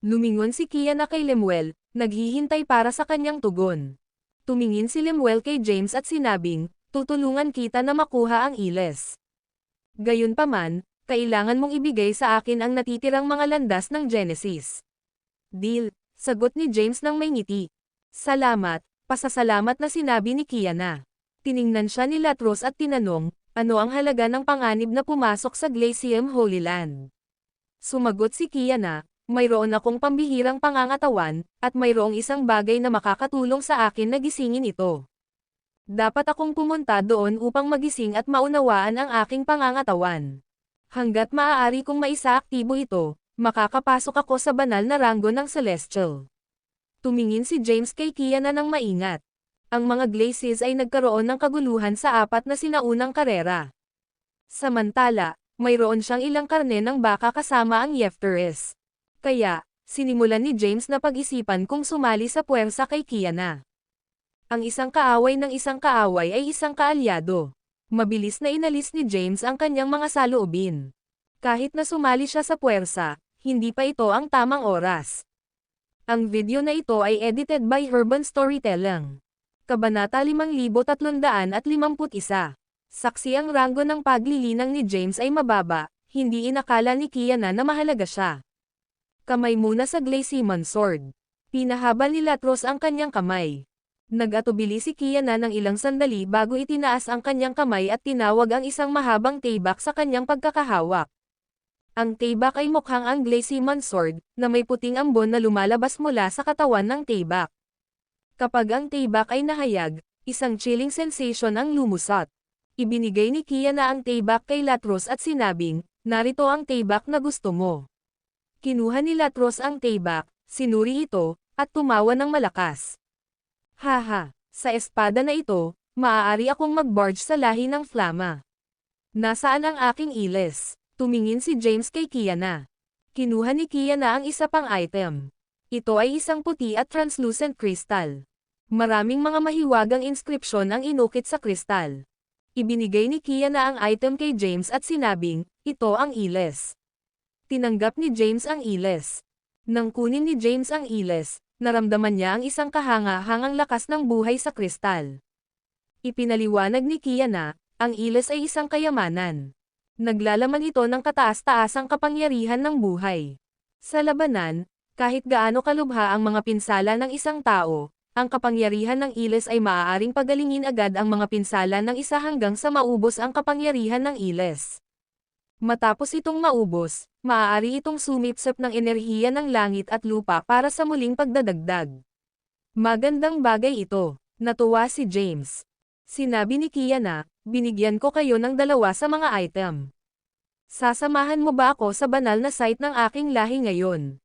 Lumingon si Kiana kay Lemuel, naghihintay para sa kanyang tugon. Tumingin si Lemuel kay James at sinabing, tutulungan kita na makuha ang Iles. Gayunpaman, kailangan mong ibigay sa akin ang natitirang mga landas ng Genesis. Deal, sagot ni James nang may ngiti. Salamat, pasasalamat na sinabi ni Kiana. Tiningnan siya ni Latros at tinanong, ano ang halaga ng panganib na pumasok sa Glacium Holy Land? Sumagot si Kiana, mayroon akong pambihirang pangangatawan, at mayroong isang bagay na makakatulong sa akin na gisingin ito. Dapat akong pumunta doon upang magising at maunawaan ang aking pangangatawan. Hanggat maaari kong maisaaktibo ito, makakapasok ako sa banal na ranggo ng Celestial. Tumingin si James kay Kiana ng maingat. Ang mga Glacies ay nagkaroon ng kaguluhan sa 4 na sinaunang karera. Samantala, mayroon siyang ilang karne ng baka kasama ang Yefteris. Kaya, sinimulan ni James na pag-isipan kung sumali sa puwersa kay Kiana. Ang isang kaaway ng isang kaaway ay isang kaalyado. Mabilis na inalis ni James ang kanyang mga saloobin. Kahit na sumali siya sa puwersa, hindi pa ito ang tamang oras. Ang video na ito ay edited by Herban Storytelling. Kabanata 5351. Saksi ang ranggo ng paglilinang ni James ay mababa, hindi inakala ni Kiana na mahalaga siya. Kamay muna sa Glaciemon Sword. Pinahabal ni Latros ang kanyang kamay. Nag-atubili si Kiana ng ilang sandali bago itinaas ang kanyang kamay at tinawag ang isang mahabang taybak sa kanyang pagkakahawak. Ang taybak ay mukhang ang Glaciemon Sword, na may puting ambon na lumalabas mula sa katawan ng taybak. Kapag ang taybak ay nahayag, isang chilling sensation ang lumusot. Ibinigay ni Kiana ang taybak kay Latros at sinabing, narito ang taybak na gusto mo. Kinuha ni Latros ang taybak, sinuri ito, at tumawa ng malakas. Haha, sa espada na ito, maaari akong mag-barge sa lahi ng Flama. Nasaan ang aking iles? Tumingin si James kay Kiana. Kinuha ni Kiana ang isa pang item. Ito ay isang puti at translucent crystal. Maraming mga mahiwagang inskripsyon ang inukit sa kristal. Ibinigay ni Kiana ang item kay James at sinabing, ito ang iles. Tinanggap ni James ang iles. Nang kunin ni James ang iles, naramdaman niya ang isang kahanga-hangang lakas ng buhay sa kristal. Ipinaliwanag ni Kiana, ang iles ay isang kayamanan. Naglalaman ito ng kataas-taasang kapangyarihan ng buhay. Sa labanan, kahit gaano kalubha ang mga pinsala ng isang tao, ang kapangyarihan ng iles ay maaaring pagalingin agad ang mga pinsala ng isa hanggang sa maubos ang kapangyarihan ng iles. Matapos itong maubos, maaari itong sumipsip ng enerhiya ng langit at lupa para sa muling pagdadagdag. Magandang bagay ito, natuwa si James. Sinabi ni Kiana, binigyan ko kayo ng 2 sa mga item. Sasamahan mo ba ako sa banal na site ng aking lahi ngayon?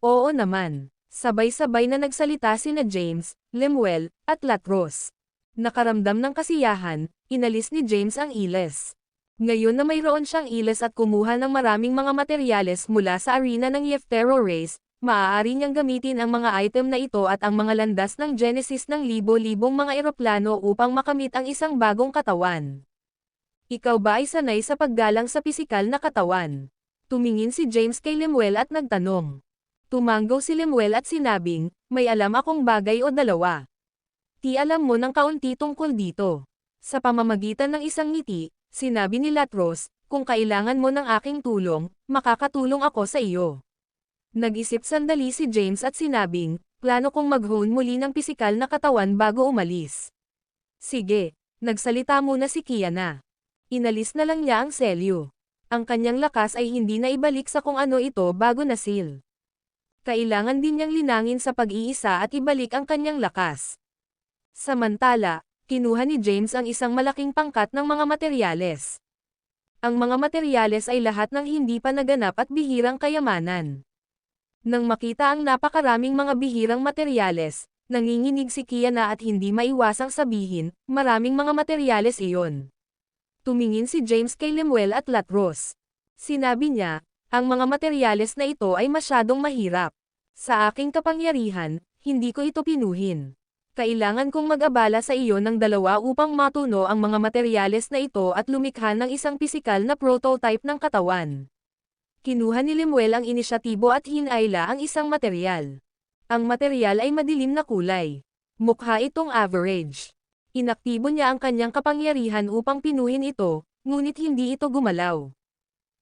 Oo naman. Sabay-sabay na nagsalita sina James, Lemuel, at Latros. Nakaramdam ng kasiyahan, inalis ni James ang iles. Ngayon na mayroon siyang iles at kumuha ng maraming mga materyales mula sa arena ng Yeftero Race, maaari niyang gamitin ang mga item na ito at ang mga landas ng Genesis ng libo-libong mga eroplano upang makamit ang isang bagong katawan. Ikaw ba ay sanay sa paggalang sa pisikal na katawan? Tumingin si James kay Lemuel at nagtanong. Tumanggaw si Lemuel at sinabing, may alam akong bagay o 2. Ti alam mo ng kaunti tungkol dito. Sa pamamagitan ng isang ngiti, sinabi ni Latros, kung kailangan mo ng aking tulong, makakatulong ako sa iyo. Nag-isip sandali si James at sinabing, plano kong mag-hone muli ng pisikal na katawan bago umalis. Sige, nagsalita muna si Kiana. Inalis na lang niya ang selyo. Ang kanyang lakas ay hindi na ibalik sa kung ano ito bago nasil. Kailangan din niyang linangin sa pag-iisa at ibalik ang kanyang lakas. Samantala, kinuha ni James ang isang malaking pangkat ng mga materyales. Ang mga materyales ay lahat ng hindi pa naganap at bihirang kayamanan. Nang makita ang napakaraming mga bihirang materyales, nanginginig si Kiana at hindi maiwasang sabihin, maraming mga materyales iyon. Tumingin si James kay Lemuel at Latros. Sinabi niya, ang mga materyales na ito ay masyadong mahirap. Sa aking kapangyarihan, hindi ko ito pinuhin. Kailangan kong mag-abala sa iyo ng 2 upang matuno ang mga materyales na ito at lumikha ng isang pisikal na prototype ng katawan. Kinuha ni Lemuel ang inisyatibo at hinayla ang isang materyal. Ang materyal ay madilim na kulay. Mukha itong average. Inaktibo niya ang kanyang kapangyarihan upang pinuhin ito, ngunit hindi ito gumalaw.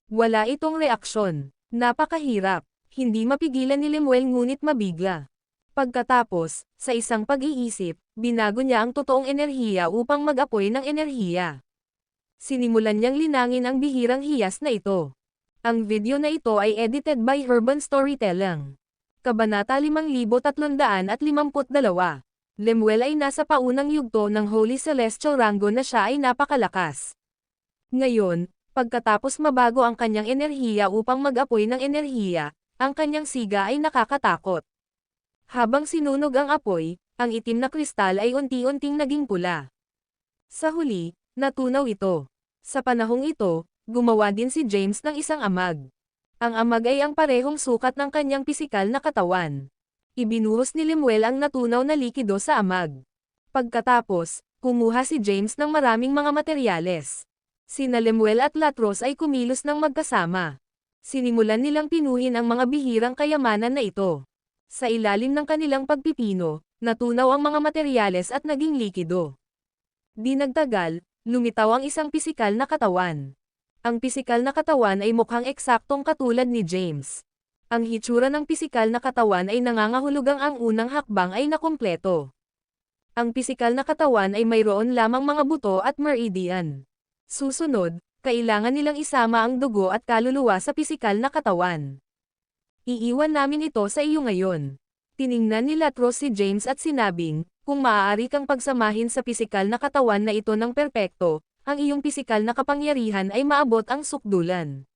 Wala itong reaksyon. Napakahirap. Hindi mapigilan ni Lemuel ngunit mabigla. Pagkatapos, sa isang pag-iisip, Binago niya ang totoong enerhiya upang mag-apoy ng enerhiya. Sinimulan niyang linangin ang bihirang hiyas na ito. Ang video na ito ay edited by Urban Storytelling. Kabanata 5352. Lemuel ay nasa paunang yugto ng Holy Celestial Rango na siya ay napakalakas. Ngayon, pagkatapos mabago ang kanyang enerhiya upang mag-apoy ng enerhiya, ang kanyang siga ay nakakatakot. Habang sinunog ang apoy, ang itim na kristal ay unti-unting naging pula. Sa huli, natunaw ito. Sa panahong ito, gumawa din si James ng isang amag. Ang amag ay ang parehong sukat ng kanyang pisikal na katawan. Ibinuhos ni Lemuel ang natunaw na likido sa amag. Pagkatapos, kumuha si James ng maraming mga materyales. Sina Lemuel at Latros ay kumilos ng magkasama. Sinimulan nilang pinuhin ang mga bihirang kayamanan na ito. Sa ilalim ng kanilang pagpipino, natunaw ang mga materyales at naging likido. Di nagtagal, lumitaw ang isang pisikal na katawan. Ang pisikal na katawan ay mukhang eksaktong katulad ni James. Ang hitsura ng pisikal na katawan ay nangangahulugang ang unang hakbang ay nakumpleto. Ang pisikal na katawan ay mayroon lamang mga buto at meridian. Susunod, kailangan nilang isama ang dugo at kaluluwa sa pisikal na katawan. Iiwan namin ito sa iyo ngayon. Tiningnan ni Latros si James at sinabing, kung maaari kang pagsamahin sa pisikal na katawan na ito ng perpekto, ang iyong pisikal na kapangyarihan ay maabot ang sukdulan.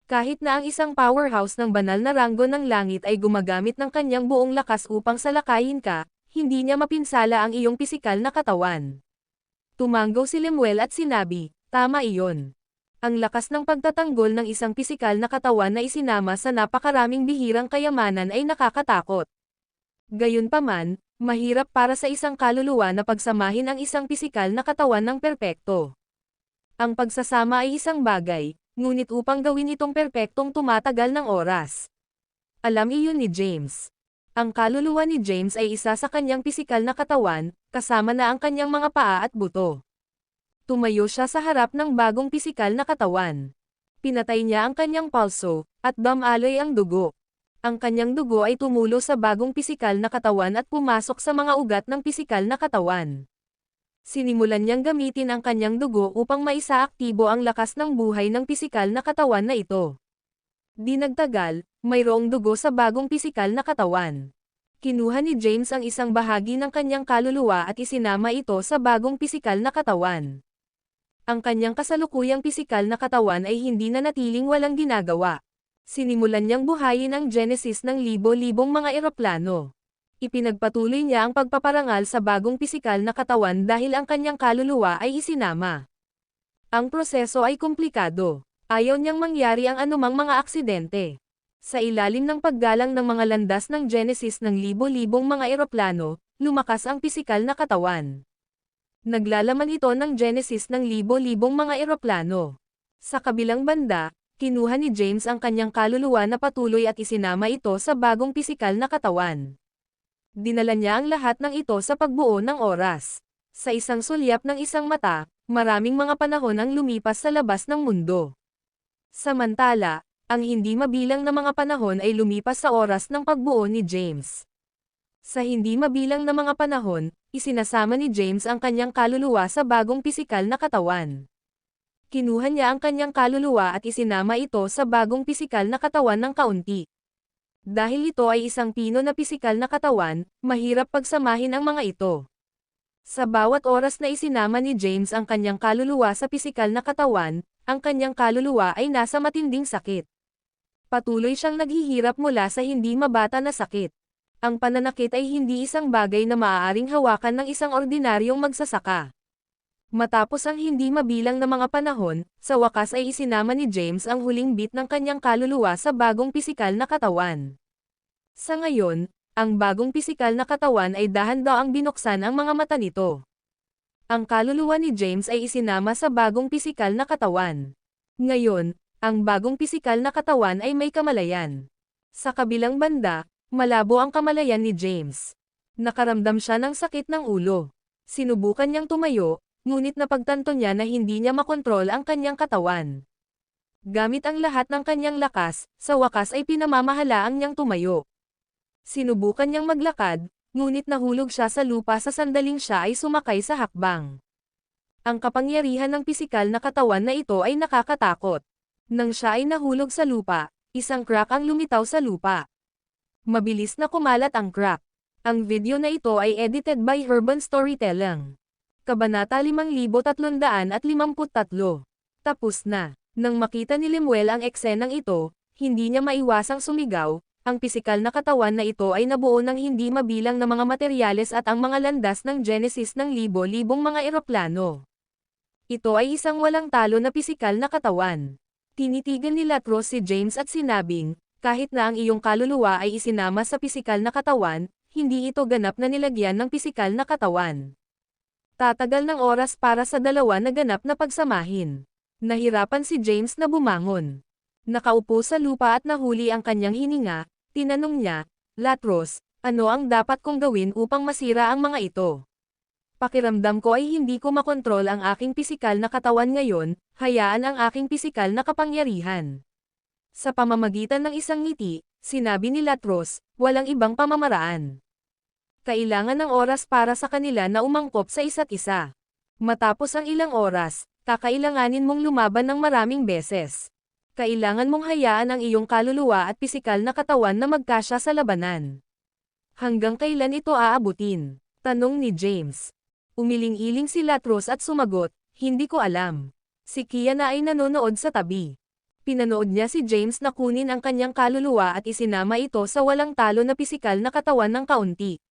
Kahit na ang isang powerhouse ng banal na ranggo ng langit ay gumagamit ng kanyang buong lakas upang salakayin ka, hindi niya mapinsala ang iyong pisikal na katawan. Tumanggaw si Lemuel at sinabi, tama iyon. Ang lakas ng pagtatanggol ng isang pisikal na katawan na isinama sa napakaraming bihirang kayamanan ay nakakatakot. Gayunpaman, mahirap para sa isang kaluluwa na pagsamahin ang isang pisikal na katawan ng perpekto. Ang pagsasama ay isang bagay, ngunit upang gawin itong perpektong tumatagal ng oras. Alam iyon ni James. Ang kaluluwa ni James ay isa sa kanyang pisikal na katawan, kasama na ang kanyang mga paa at buto. Tumayo siya sa harap ng bagong pisikal na katawan. Pinatay niya ang kanyang pulso, at dumaloy ang dugo. Ang kanyang dugo ay tumulo sa bagong pisikal na katawan at pumasok sa mga ugat ng pisikal na katawan. Sinimulan niyang gamitin ang kanyang dugo upang maisaaktibo ang lakas ng buhay ng pisikal na katawan na ito. Di nagtagal, mayroong dugo sa bagong pisikal na katawan. Kinuha ni James ang isang bahagi ng kanyang kaluluwa at isinama ito sa bagong pisikal na katawan. Ang kanyang kasalukuyang pisikal na katawan ay hindi na natiling walang ginagawa. Sinimulan niyang buhayin ang genesis ng libo-libong mga eroplano. Ipinagpatuloy niya ang pagpaparangal sa bagong pisikal na katawan dahil ang kanyang kaluluwa ay isinama. Ang proseso ay komplikado. Ayaw niyang mangyari ang anumang mga aksidente. Sa ilalim ng paggalang ng mga landas ng genesis ng libo-libong mga eroplano, lumakas ang pisikal na katawan. Naglalaman ito ng genesis ng libo-libong mga eroplano. Sa kabilang banda, kinuha ni James ang kanyang kaluluwa na patuloy at isinama ito sa bagong pisikal na katawan. Dinala niya ang lahat ng ito sa pagbuo ng oras. Sa isang sulyap ng isang mata, maraming mga panahon ang lumipas sa labas ng mundo. Samantala, ang hindi mabilang na mga panahon ay lumipas sa oras ng pagbuo ni James. Sa hindi mabilang na mga panahon, isinasama ni James ang kanyang kaluluwa sa bagong pisikal na katawan. Kinuha niya ang kanyang kaluluwa at isinama ito sa bagong pisikal na katawan ng kaunti. Dahil ito ay isang pino na pisikal na katawan, mahirap pagsamahin ang mga ito. Sa bawat oras na isinama ni James ang kanyang kaluluwa sa pisikal na katawan, ang kanyang kaluluwa ay nasa matinding sakit. Patuloy siyang naghihirap mula sa hindi mabata na sakit. Ang pananakit ay hindi isang bagay na maaaring hawakan ng isang ordinaryong magsasaka. Matapos ang hindi mabilang na mga panahon, sa wakas ay isinama ni James ang huling bit ng kanyang kaluluwa sa bagong pisikal na katawan. Sa ngayon, ang bagong pisikal na katawan ay dahan-daang binuksan ang mga mata nito. Ang kaluluwa ni James ay isinama sa bagong pisikal na katawan. Ngayon, ang bagong pisikal na katawan ay may kamalayan. Sa kabilang banda, malabo ang kamalayan ni James. Nakaramdam siya ng sakit ng ulo. Sinubukan niyang tumayo, ngunit napagtanto niya na hindi niya makontrol ang kanyang katawan. Gamit ang lahat ng kanyang lakas, sa wakas ay pinamamahalaang niyang tumayo. Sinubukan niyang maglakad, ngunit nahulog siya sa lupa sa sandaling siya ay sumakay sa hakbang. Ang kapangyarihan ng pisikal na katawan na ito ay nakakatakot. Nang siya ay nahulog sa lupa, isang crack ang lumitaw sa lupa. Mabilis na kumalat ang crack. Ang video na ito ay edited by Urban Storytelling. Kabanata 5353. Tapos na. Nang makita ni Lemuel ang eksenang ito, hindi niya maiwasang sumigaw. Ang pisikal na katawan na ito ay nabuo ng hindi mabilang na mga materyales at ang mga landas ng Genesis ng libo-libong mga eroplano. Ito ay isang walang talo na pisikal na katawan. Tinitigan ni Latros si James at sinabing, kahit na ang iyong kaluluwa ay isinama sa pisikal na katawan, hindi ito ganap na nilagyan ng pisikal na katawan. Tatagal ng oras para sa dalawa na ganap na pagsamahin. Nahirapan si James na bumangon. Nakaupo sa lupa at nahuli ang kanyang hininga, tinanong niya, Latros, ano ang dapat kong gawin upang masira ang mga ito? Pakiramdam ko ay hindi ko makontrol ang aking pisikal na katawan ngayon, hayaan ang aking pisikal na kapangyarihan. Sa pamamagitan ng isang ngiti, sinabi ni Latros, walang ibang pamamaraan. Kailangan ng oras para sa kanila na umangkop sa isa't isa. Matapos ang ilang oras, kakailanganin mong lumaban ng maraming beses. Kailangan mong hayaan ang iyong kaluluwa at pisikal na katawan na magkasya sa labanan. Hanggang kailan ito aabutin? Tanong ni James. Umiling-iling si Latros at sumagot, hindi ko alam. Si Kiana ay nanonood sa tabi. Pinanood niya si James na kunin ang kanyang kaluluwa at isinama ito sa walang talo na pisikal na katawan ng kaunti.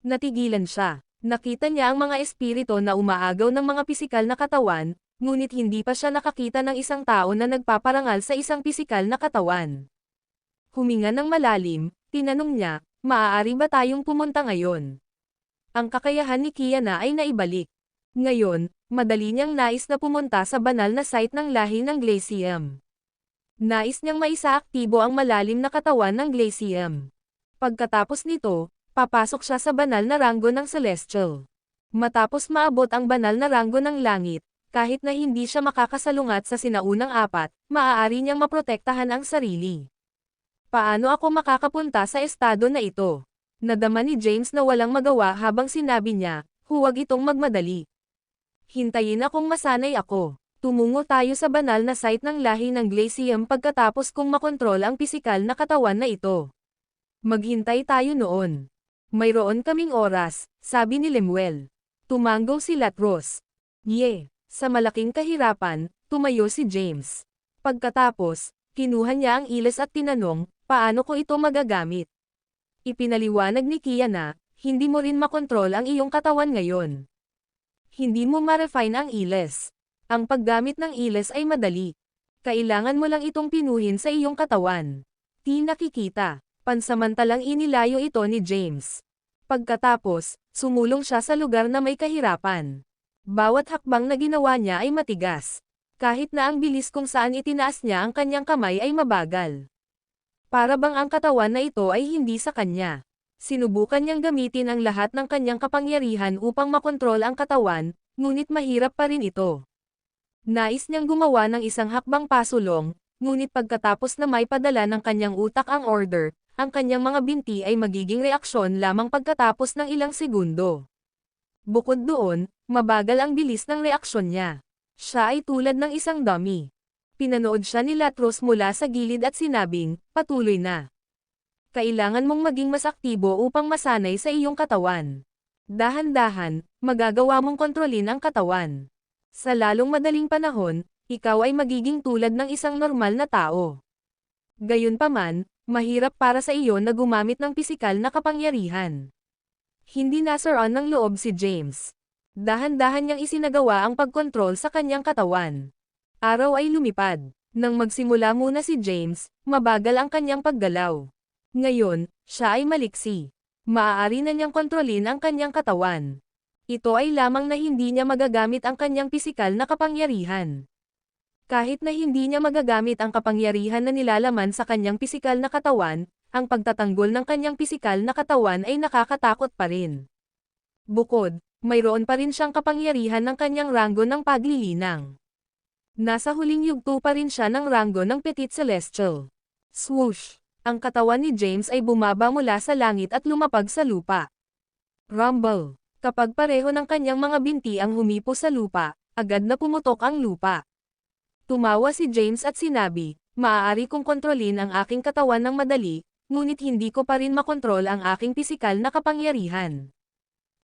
Natigilan siya. Nakita niya ang mga espiritu na umaagaw ng mga pisikal na katawan, ngunit hindi pa siya nakakita ng isang tao na nagpaparangal sa isang pisikal na katawan. Huminga ng malalim, tinanong niya, maaari ba tayong pumunta ngayon? Ang kakayahan ni Kiana ay naibalik. Ngayon, madali niyang nais na pumunta sa banal na site ng lahi ng Glacium. Nais niyang maisaaktibo ang malalim na katawan ng Glacium. Pagkatapos nito, papasok siya sa banal na ranggo ng Celestial. Matapos maabot ang banal na ranggo ng langit, kahit na hindi siya makakasalungat sa sinaunang apat, maaari niyang maprotektahan ang sarili. Paano ako makakapunta sa estado na ito? Nadama ni James na walang magawa habang sinabi niya, huwag itong magmadali. Hintayin akong masanay ako. Tumungo tayo sa banal na site ng lahi ng Glacium pagkatapos kong makontrol ang pisikal na katawan na ito. Maghintay tayo noon. Mayroon kaming oras, sabi ni Lemuel. Tumanggo si Latros. Sa malaking kahirapan, tumayo si James. Pagkatapos, kinuha niya ang iles at tinanong, paano ko ito magagamit? Ipinaliwanag ni Kiana, hindi mo rin makontrol ang iyong katawan ngayon. Hindi mo ma-refine ang iles. Ang paggamit ng iles ay madali. Kailangan mo lang itong pinuhin sa iyong katawan. Di nakikita. Pansamantalang inilayo ito ni James. Pagkatapos, sumulong siya sa lugar na may kahirapan. Bawat hakbang na ginawa niya ay matigas. Kahit na ang bilis kung saan itinaas niya ang kanyang kamay ay mabagal. Para bang ang katawan na ito ay hindi sa kanya. Sinubukan niyang gamitin ang lahat ng kanyang kapangyarihan upang makontrol ang katawan, ngunit mahirap pa rin ito. Nais niyang gumawa ng isang hakbang pasulong, ngunit pagkatapos na may padala ng kanyang utak ang order, ang kanyang mga binti ay magiging reaksyon lamang pagkatapos ng ilang segundo. Bukod doon, mabagal ang bilis ng reaksyon niya. Siya ay tulad ng isang dummy. Pinanood siya ni Latros mula sa gilid at sinabing, patuloy na. Kailangan mong maging mas aktibo upang masanay sa iyong katawan. Dahan-dahan, magagawa mong kontrolin ang katawan. Sa lalong madaling panahon, ikaw ay magiging tulad ng isang normal na tao. Gayunpaman, mahirap para sa iyo na gumamit ng pisikal na kapangyarihan. Hindi nasaran ng loob si James. Dahan-dahan niyang isinagawa ang pagkontrol sa kanyang katawan. Araw ay lumipad. Nang magsimula muna si James, mabagal ang kanyang paggalaw. Ngayon, siya ay maliksi. Maaari na niyang kontrolin ang kanyang katawan. Ito ay lamang na hindi niya magagamit ang kanyang pisikal na kapangyarihan. Kahit na hindi niya magagamit ang kapangyarihan na nilalaman sa kanyang pisikal na katawan, ang pagtatanggol ng kanyang pisikal na katawan ay nakakatakot pa rin. Bukod, mayroon pa rin siyang kapangyarihan ng kanyang ranggo ng paglilinang. Nasa huling yugto pa rin siya ng ranggo ng Petit Celestial. Swoosh! Ang katawan ni James ay bumaba mula sa langit at lumapag sa lupa. Rumble. Kapag pareho ng kanyang mga binti ang humipo sa lupa, agad na pumutok ang lupa. Tumawa si James at sinabi, maaari kong kontrolin ang aking katawan ng madali, ngunit hindi ko pa rin makontrol ang aking pisikal na kapangyarihan.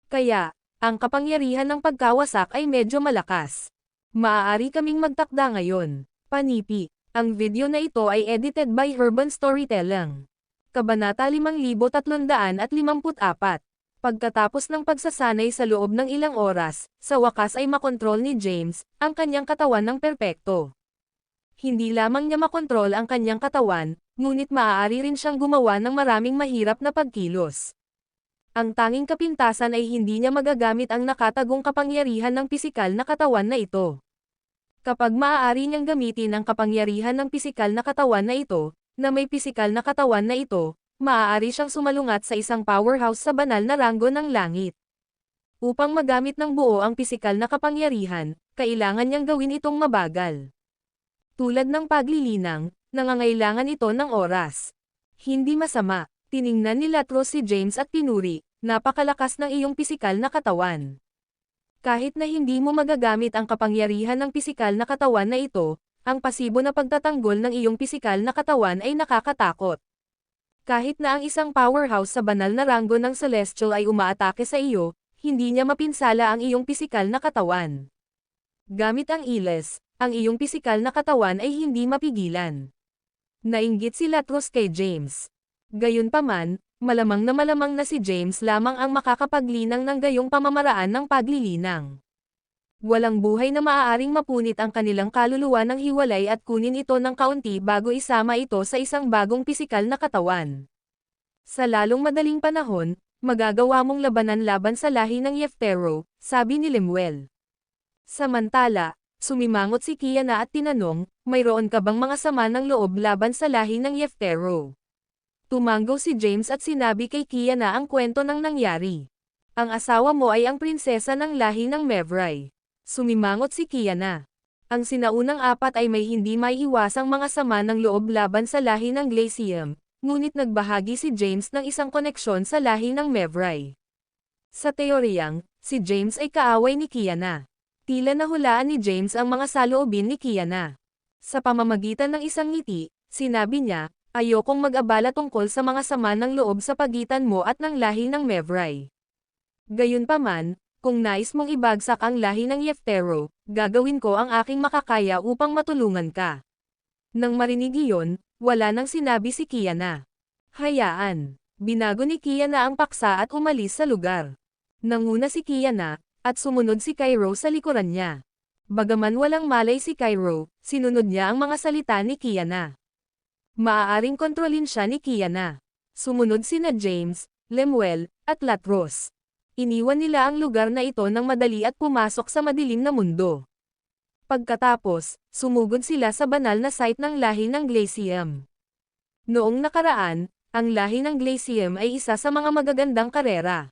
Kaya, ang kapangyarihan ng pagkawasak ay medyo malakas. Maaari kaming magtakda ngayon. Panipi. Ang video na ito ay edited by Urban Storytelling. Kabanata 5354. Pagkatapos ng pagsasanay sa loob ng ilang oras, sa wakas ay makontrol ni James ang kanyang katawan ng perpekto. Hindi lamang niya makontrol ang kanyang katawan, ngunit maaari rin siyang gumawa ng maraming mahirap na pagkilos. Ang tanging kapintasan ay hindi niya magagamit ang nakatagong kapangyarihan ng pisikal na katawan na ito. Kapag maaari niyang gamitin ang kapangyarihan ng pisikal na katawan na ito, na may pisikal na katawan na ito, maaari siyang sumalungat sa isang powerhouse sa banal na ranggo ng langit. Upang magamit ng buo ang pisikal na kapangyarihan, kailangan niyang gawin itong mabagal. Tulad ng paglilinang, nangangailangan ito ng oras. Hindi masama, tiningnan ni Latros si James at pinuri, napakalakas ng iyong pisikal na katawan. Kahit na hindi mo magagamit ang kapangyarihan ng pisikal na katawan na ito, ang pasibo na pagtatanggol ng iyong pisikal na katawan ay nakakatakot. Kahit na ang isang powerhouse sa banal na ranggo ng Celestial ay umaatake sa iyo, hindi niya mapinsala ang iyong pisikal na katawan. Gamit ang iles, ang iyong pisikal na katawan ay hindi mapigilan. Nainggit si Latros kay James. Gayunpaman, malamang na si James lamang ang makakapaglinang ng gayong pamamaraan ng paglilinang. Walang buhay na maaaring mapunit ang kanilang kaluluwa ng hiwalay at kunin ito ng kaunti bago isama ito sa isang bagong pisikal na katawan. Sa lalong madaling panahon, magagawa mong labanan laban sa lahi ng Yeftero, sabi ni Lemuel. Samantala, sumimangot si Kiana at tinanong, mayroon ka bang mga sama ng loob laban sa lahi ng Yeftero? Tumanggaw si James at sinabi kay Kiana ang kwento ng nangyari. Ang asawa mo ay ang prinsesa ng lahi ng Mevrai. Sumimangot si Kiana. Ang sinaunang apat ay may hindi maiiwasang mga sama ng loob laban sa lahi ng Glacium, ngunit nagbahagi si James ng isang koneksyon sa lahi ng Mevrai. Sa teoryang, si James ay kaaway ni Kiana. Tila nahulaan ni James ang mga saloobin ni Kiana. Sa pamamagitan ng isang ngiti, sinabi niya, ayokong mag-abala tungkol sa mga sama ng loob sa pagitan mo at ng lahi ng Mevrai. Gayunpaman, kung nais mong ibagsak ang lahi ng Yeftero, gagawin ko ang aking makakaya upang matulungan ka. Nang marinig iyon, wala nang sinabi si Kiana. Hayaan. Binago ni Kiana ang paksa at umalis sa lugar. Nanguna si Kiana, at sumunod si Cairo sa likuran niya. Bagaman walang malay si Cairo, sinunod niya ang mga salita ni Kiana. Maaaring kontrolin siya ni Kiana. Sumunod sina James, Lemuel, at Latros. Iniwan nila ang lugar na ito ng madali at pumasok sa madilim na mundo. Pagkatapos, sumugod sila sa banal na site ng lahi ng Glacium. Noong nakaraan, ang lahi ng Glacium ay isa sa mga magagandang karera.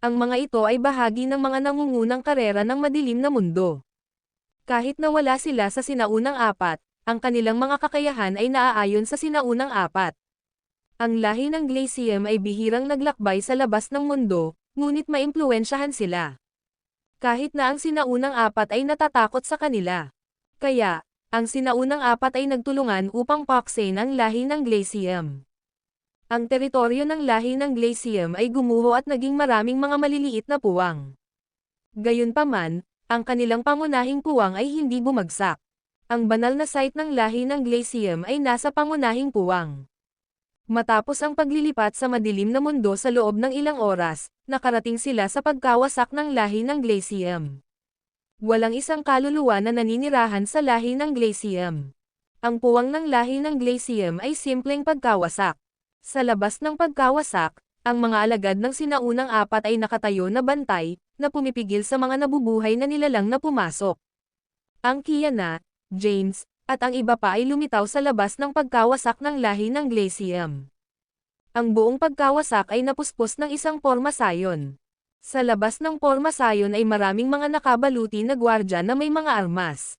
Ang mga ito ay bahagi ng mga nangungunang karera ng madilim na mundo. Kahit na wala sila sa sinaunang apat, ang kanilang mga kakayahan ay naaayon sa sinaunang apat. Ang lahi ng Glacium ay bihirang naglakbay sa labas ng mundo, ngunit maimpluwensyahan sila. Kahit na ang sinaunang apat ay natatakot sa kanila. Kaya, ang sinaunang apat ay nagtulungan upang paksain ang lahi ng Glacium. Ang teritoryo ng lahi ng Glacium ay gumuho at naging maraming mga maliliit na puwang. Gayunpaman, ang kanilang pangunahing puwang ay hindi bumagsak. Ang banal na site ng lahi ng Glacium ay nasa pangunahing puwang. Matapos ang paglilipat sa madilim na mundo sa loob ng ilang oras, nakarating sila sa pagkawasak ng lahi ng Glacium. Walang isang kaluluwa na naninirahan sa lahi ng Glacium. Ang puwang ng lahi ng Glacium ay simpleng pagkawasak. Sa labas ng pagkawasak, ang mga alagad ng sinaunang apat ay nakatayo na bantay, na pumipigil sa mga nabubuhay na nilalang na pumasok. Ang Kiana, James, at ang iba pa ay lumitaw sa labas ng pagkawasak ng lahi ng Glacium. Ang buong pagkawasak ay napuspos ng isang pormasayon. Sa labas ng pormasayon ay maraming mga nakabaluti na gwardya na may mga armas.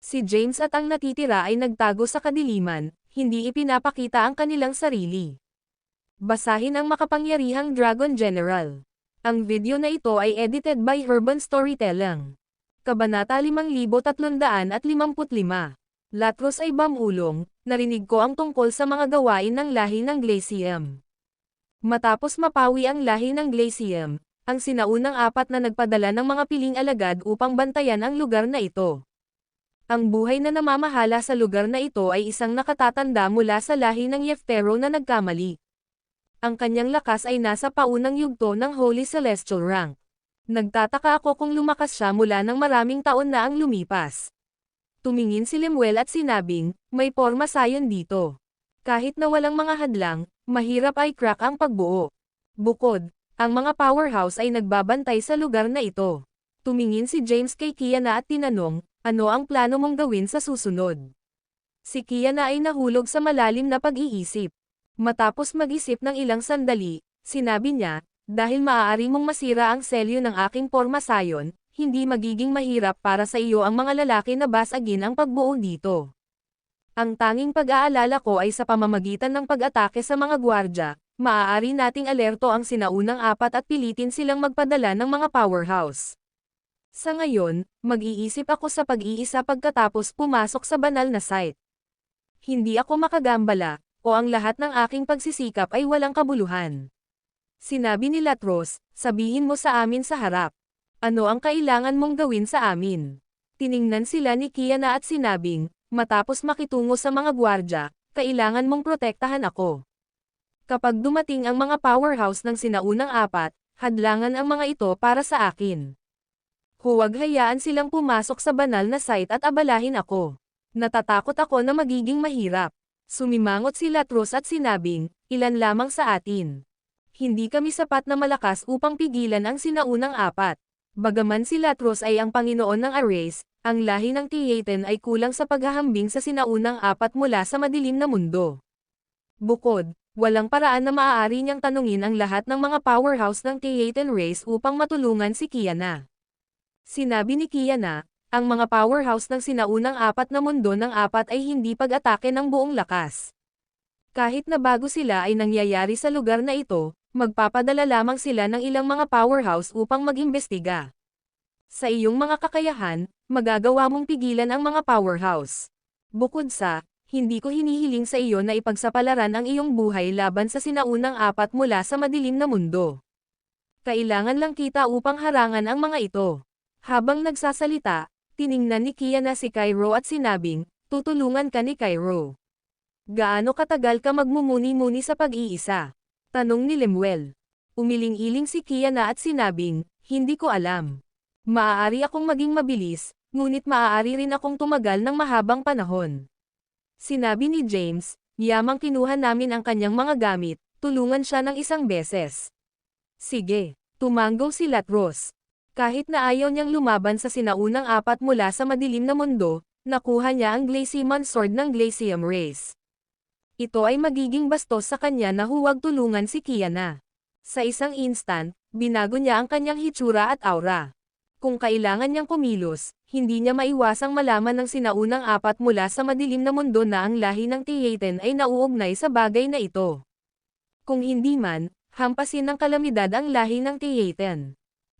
Si James at ang natitira ay nagtago sa kadiliman, hindi ipinapakita ang kanilang sarili. Basahin ang makapangyarihang Dragon General. Ang video na ito ay edited by Urban Storytelling. Kabanata 5355. Latros ay bamulong, narinig ko ang tungkol sa mga gawain ng lahi ng Glacium. Matapos mapawi ang lahi ng Glacium, ang sinaunang apat na nagpadala ng mga piling alagad upang bantayan ang lugar na ito. Ang buhay na namamahala sa lugar na ito ay isang nakatatanda mula sa lahi ng Yeftero na nagkamali. Ang kanyang lakas ay nasa paunang yugto ng Holy Celestial Rank. Nagtataka ako kung lumakas siya mula ng maraming taon na ang lumipas. Tumingin si Lemuel at sinabing, may porma sayon dito. Kahit na walang mga hadlang, mahirap ay crack ang pagbuo. Bukod, ang mga powerhouse ay nagbabantay sa lugar na ito. Tumingin si James kay Kiana at tinanong, ano ang plano mong gawin sa susunod? Si Kiana ay nahulog sa malalim na pag-iisip. Matapos mag-isip ng ilang sandali, sinabi niya, dahil maaari mong masira ang selyo ng aking porma sayon, hindi magiging mahirap para sa iyo ang mga lalaki na basagin ang pagbuo dito. Ang tanging pag-aalala ko ay sa pamamagitan ng pag-atake sa mga gwardya, maaari nating alerto ang sinaunang apat at pilitin silang magpadala ng mga powerhouse. Sa ngayon, mag-iisip ako sa pag-iisa pagkatapos pumasok sa banal na site. Hindi ako makagambala, o ang lahat ng aking pagsisikap ay walang kabuluhan. Sinabi ni Latros, sabihin mo sa amin sa harap. Ano ang kailangan mong gawin sa amin? Tiningnan sila ni Kiana at sinabing, matapos makitungo sa mga gwardya, kailangan mong protektahan ako. Kapag dumating ang mga powerhouse ng sinaunang apat, hadlangan ang mga ito para sa akin. Huwag hayaan silang pumasok sa banal na site at abalahin ako. Natatakot ako na magiging mahirap. Sumimangot si Latros at sinabing, ilan lamang sa atin. Hindi kami sapat na malakas upang pigilan ang sinaunang apat. Bagaman si Latros ay ang Panginoon ng Ares, ang lahi ng Theaten ay kulang sa paghahambing sa sinaunang apat mula sa madilim na mundo. Bukod, walang paraan na maaari niyang tanungin ang lahat ng mga powerhouse ng Theaten race upang matulungan si Kiana. Sinabi ni Kiana, ang mga powerhouse ng sinaunang apat na mundo ng apat ay hindi pag-atake ng buong lakas. Kahit na bago sila ay nangyayari sa lugar na ito, magpapadala lamang sila ng ilang mga powerhouse upang mag-imbestiga. Sa iyong mga kakayahan, magagawa mong pigilan ang mga powerhouse. Bukod sa, hindi ko hinihiling sa iyo na ipagsapalaran ang iyong buhay laban sa sinaunang apat mula sa madilim na mundo. Kailangan lang kita upang harangan ang mga ito. Habang nagsasalita, tiningnan ni Kiana si Cairo at sinabing, tutulungan ka ni Cairo. Gaano katagal ka magmumuni-muni sa pag-iisa? Tanong ni Lemuel. Umiling-iling si Kiana at sinabing, hindi ko alam. Maaari akong maging mabilis, ngunit maaari rin akong tumagal ng mahabang panahon. Sinabi ni James, yamang kinuha namin ang kanyang mga gamit, tulungan siya ng isang beses. Sige, tumanggo si Latros. Kahit na ayaw niyang lumaban sa sinaunang apat mula sa madilim na mundo, nakuha niya ang Glaciemon Sword ng Glacium Race. Ito ay magiging bastos sa kanya na huwag tulungan si Kiana. Sa isang instant, binago niya ang kanyang hitsura at aura. Kung kailangan niyang kumilos, hindi niya maiwasang malaman ng sinaunang apat mula sa madilim na mundo na ang lahi ng Theaten ay nauugnay sa bagay na ito. Kung hindi man, hampasin ng kalamidad ang lahi ng Theaten.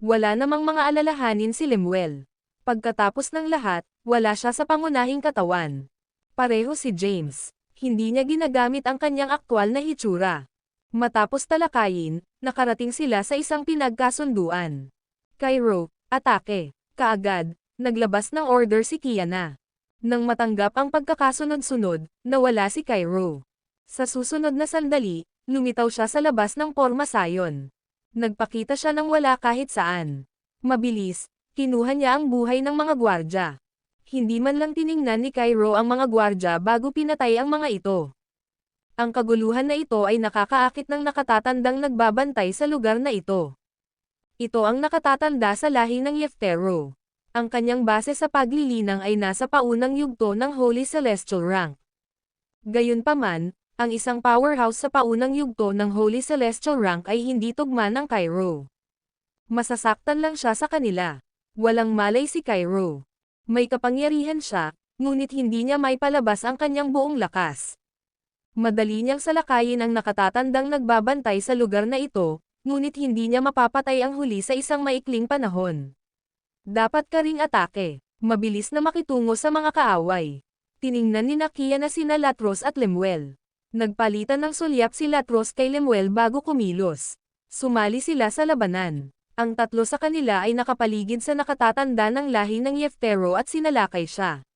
Wala namang mga alalahanin si Lemuel. Pagkatapos ng lahat, wala siya sa pangunahing katawan. Pareho si James. Hindi niya ginagamit ang kanyang aktwal na hitsura. Matapos talakayin, nakarating sila sa isang pinagkasunduan. Cairo, atake. Kaagad, naglabas ng order si Kiana. Nang matanggap ang pagkakasunod-sunod, nawala si Cairo. Sa susunod na sandali, lumitaw siya sa labas ng porma sayon. Nagpakita siya ng wala kahit saan. Mabilis, kinuha niya ang buhay ng mga gwardya. Hindi man lang tiningnan ni Cairo ang mga gwardya bago pinatay ang mga ito. Ang kaguluhan na ito ay nakakaakit ng nakatatandang nagbabantay sa lugar na ito. Ito ang nakatatanda sa lahi ng Yeftero. Ang kanyang base sa paglilinang ay nasa paunang yugto ng Holy Celestial Rank. Gayunpaman, ang isang powerhouse sa paunang yugto ng Holy Celestial Rank ay hindi tugma ng Cairo. Masasaktan lang siya sa kanila. Walang malay si Cairo. May kapangyarihan siya, ngunit hindi niya maipalabas ang kanyang buong lakas. Madali niyang salakayin ang nakatatandang nagbabantay sa lugar na ito, ngunit hindi niya mapapatay ang huli sa isang maikling panahon. Dapat ka ring atake, mabilis na makitungo sa mga kaaway. Tiningnan ni Nakia na sina Latros at Lemuel. Nagpalitan ng sulyap si Latros kay Lemuel bago kumilos. Sumali sila sa labanan. Ang tatlo sa kanila ay nakapaligid sa nakatatanda ng lahi ng Yeftero at sinalakay siya.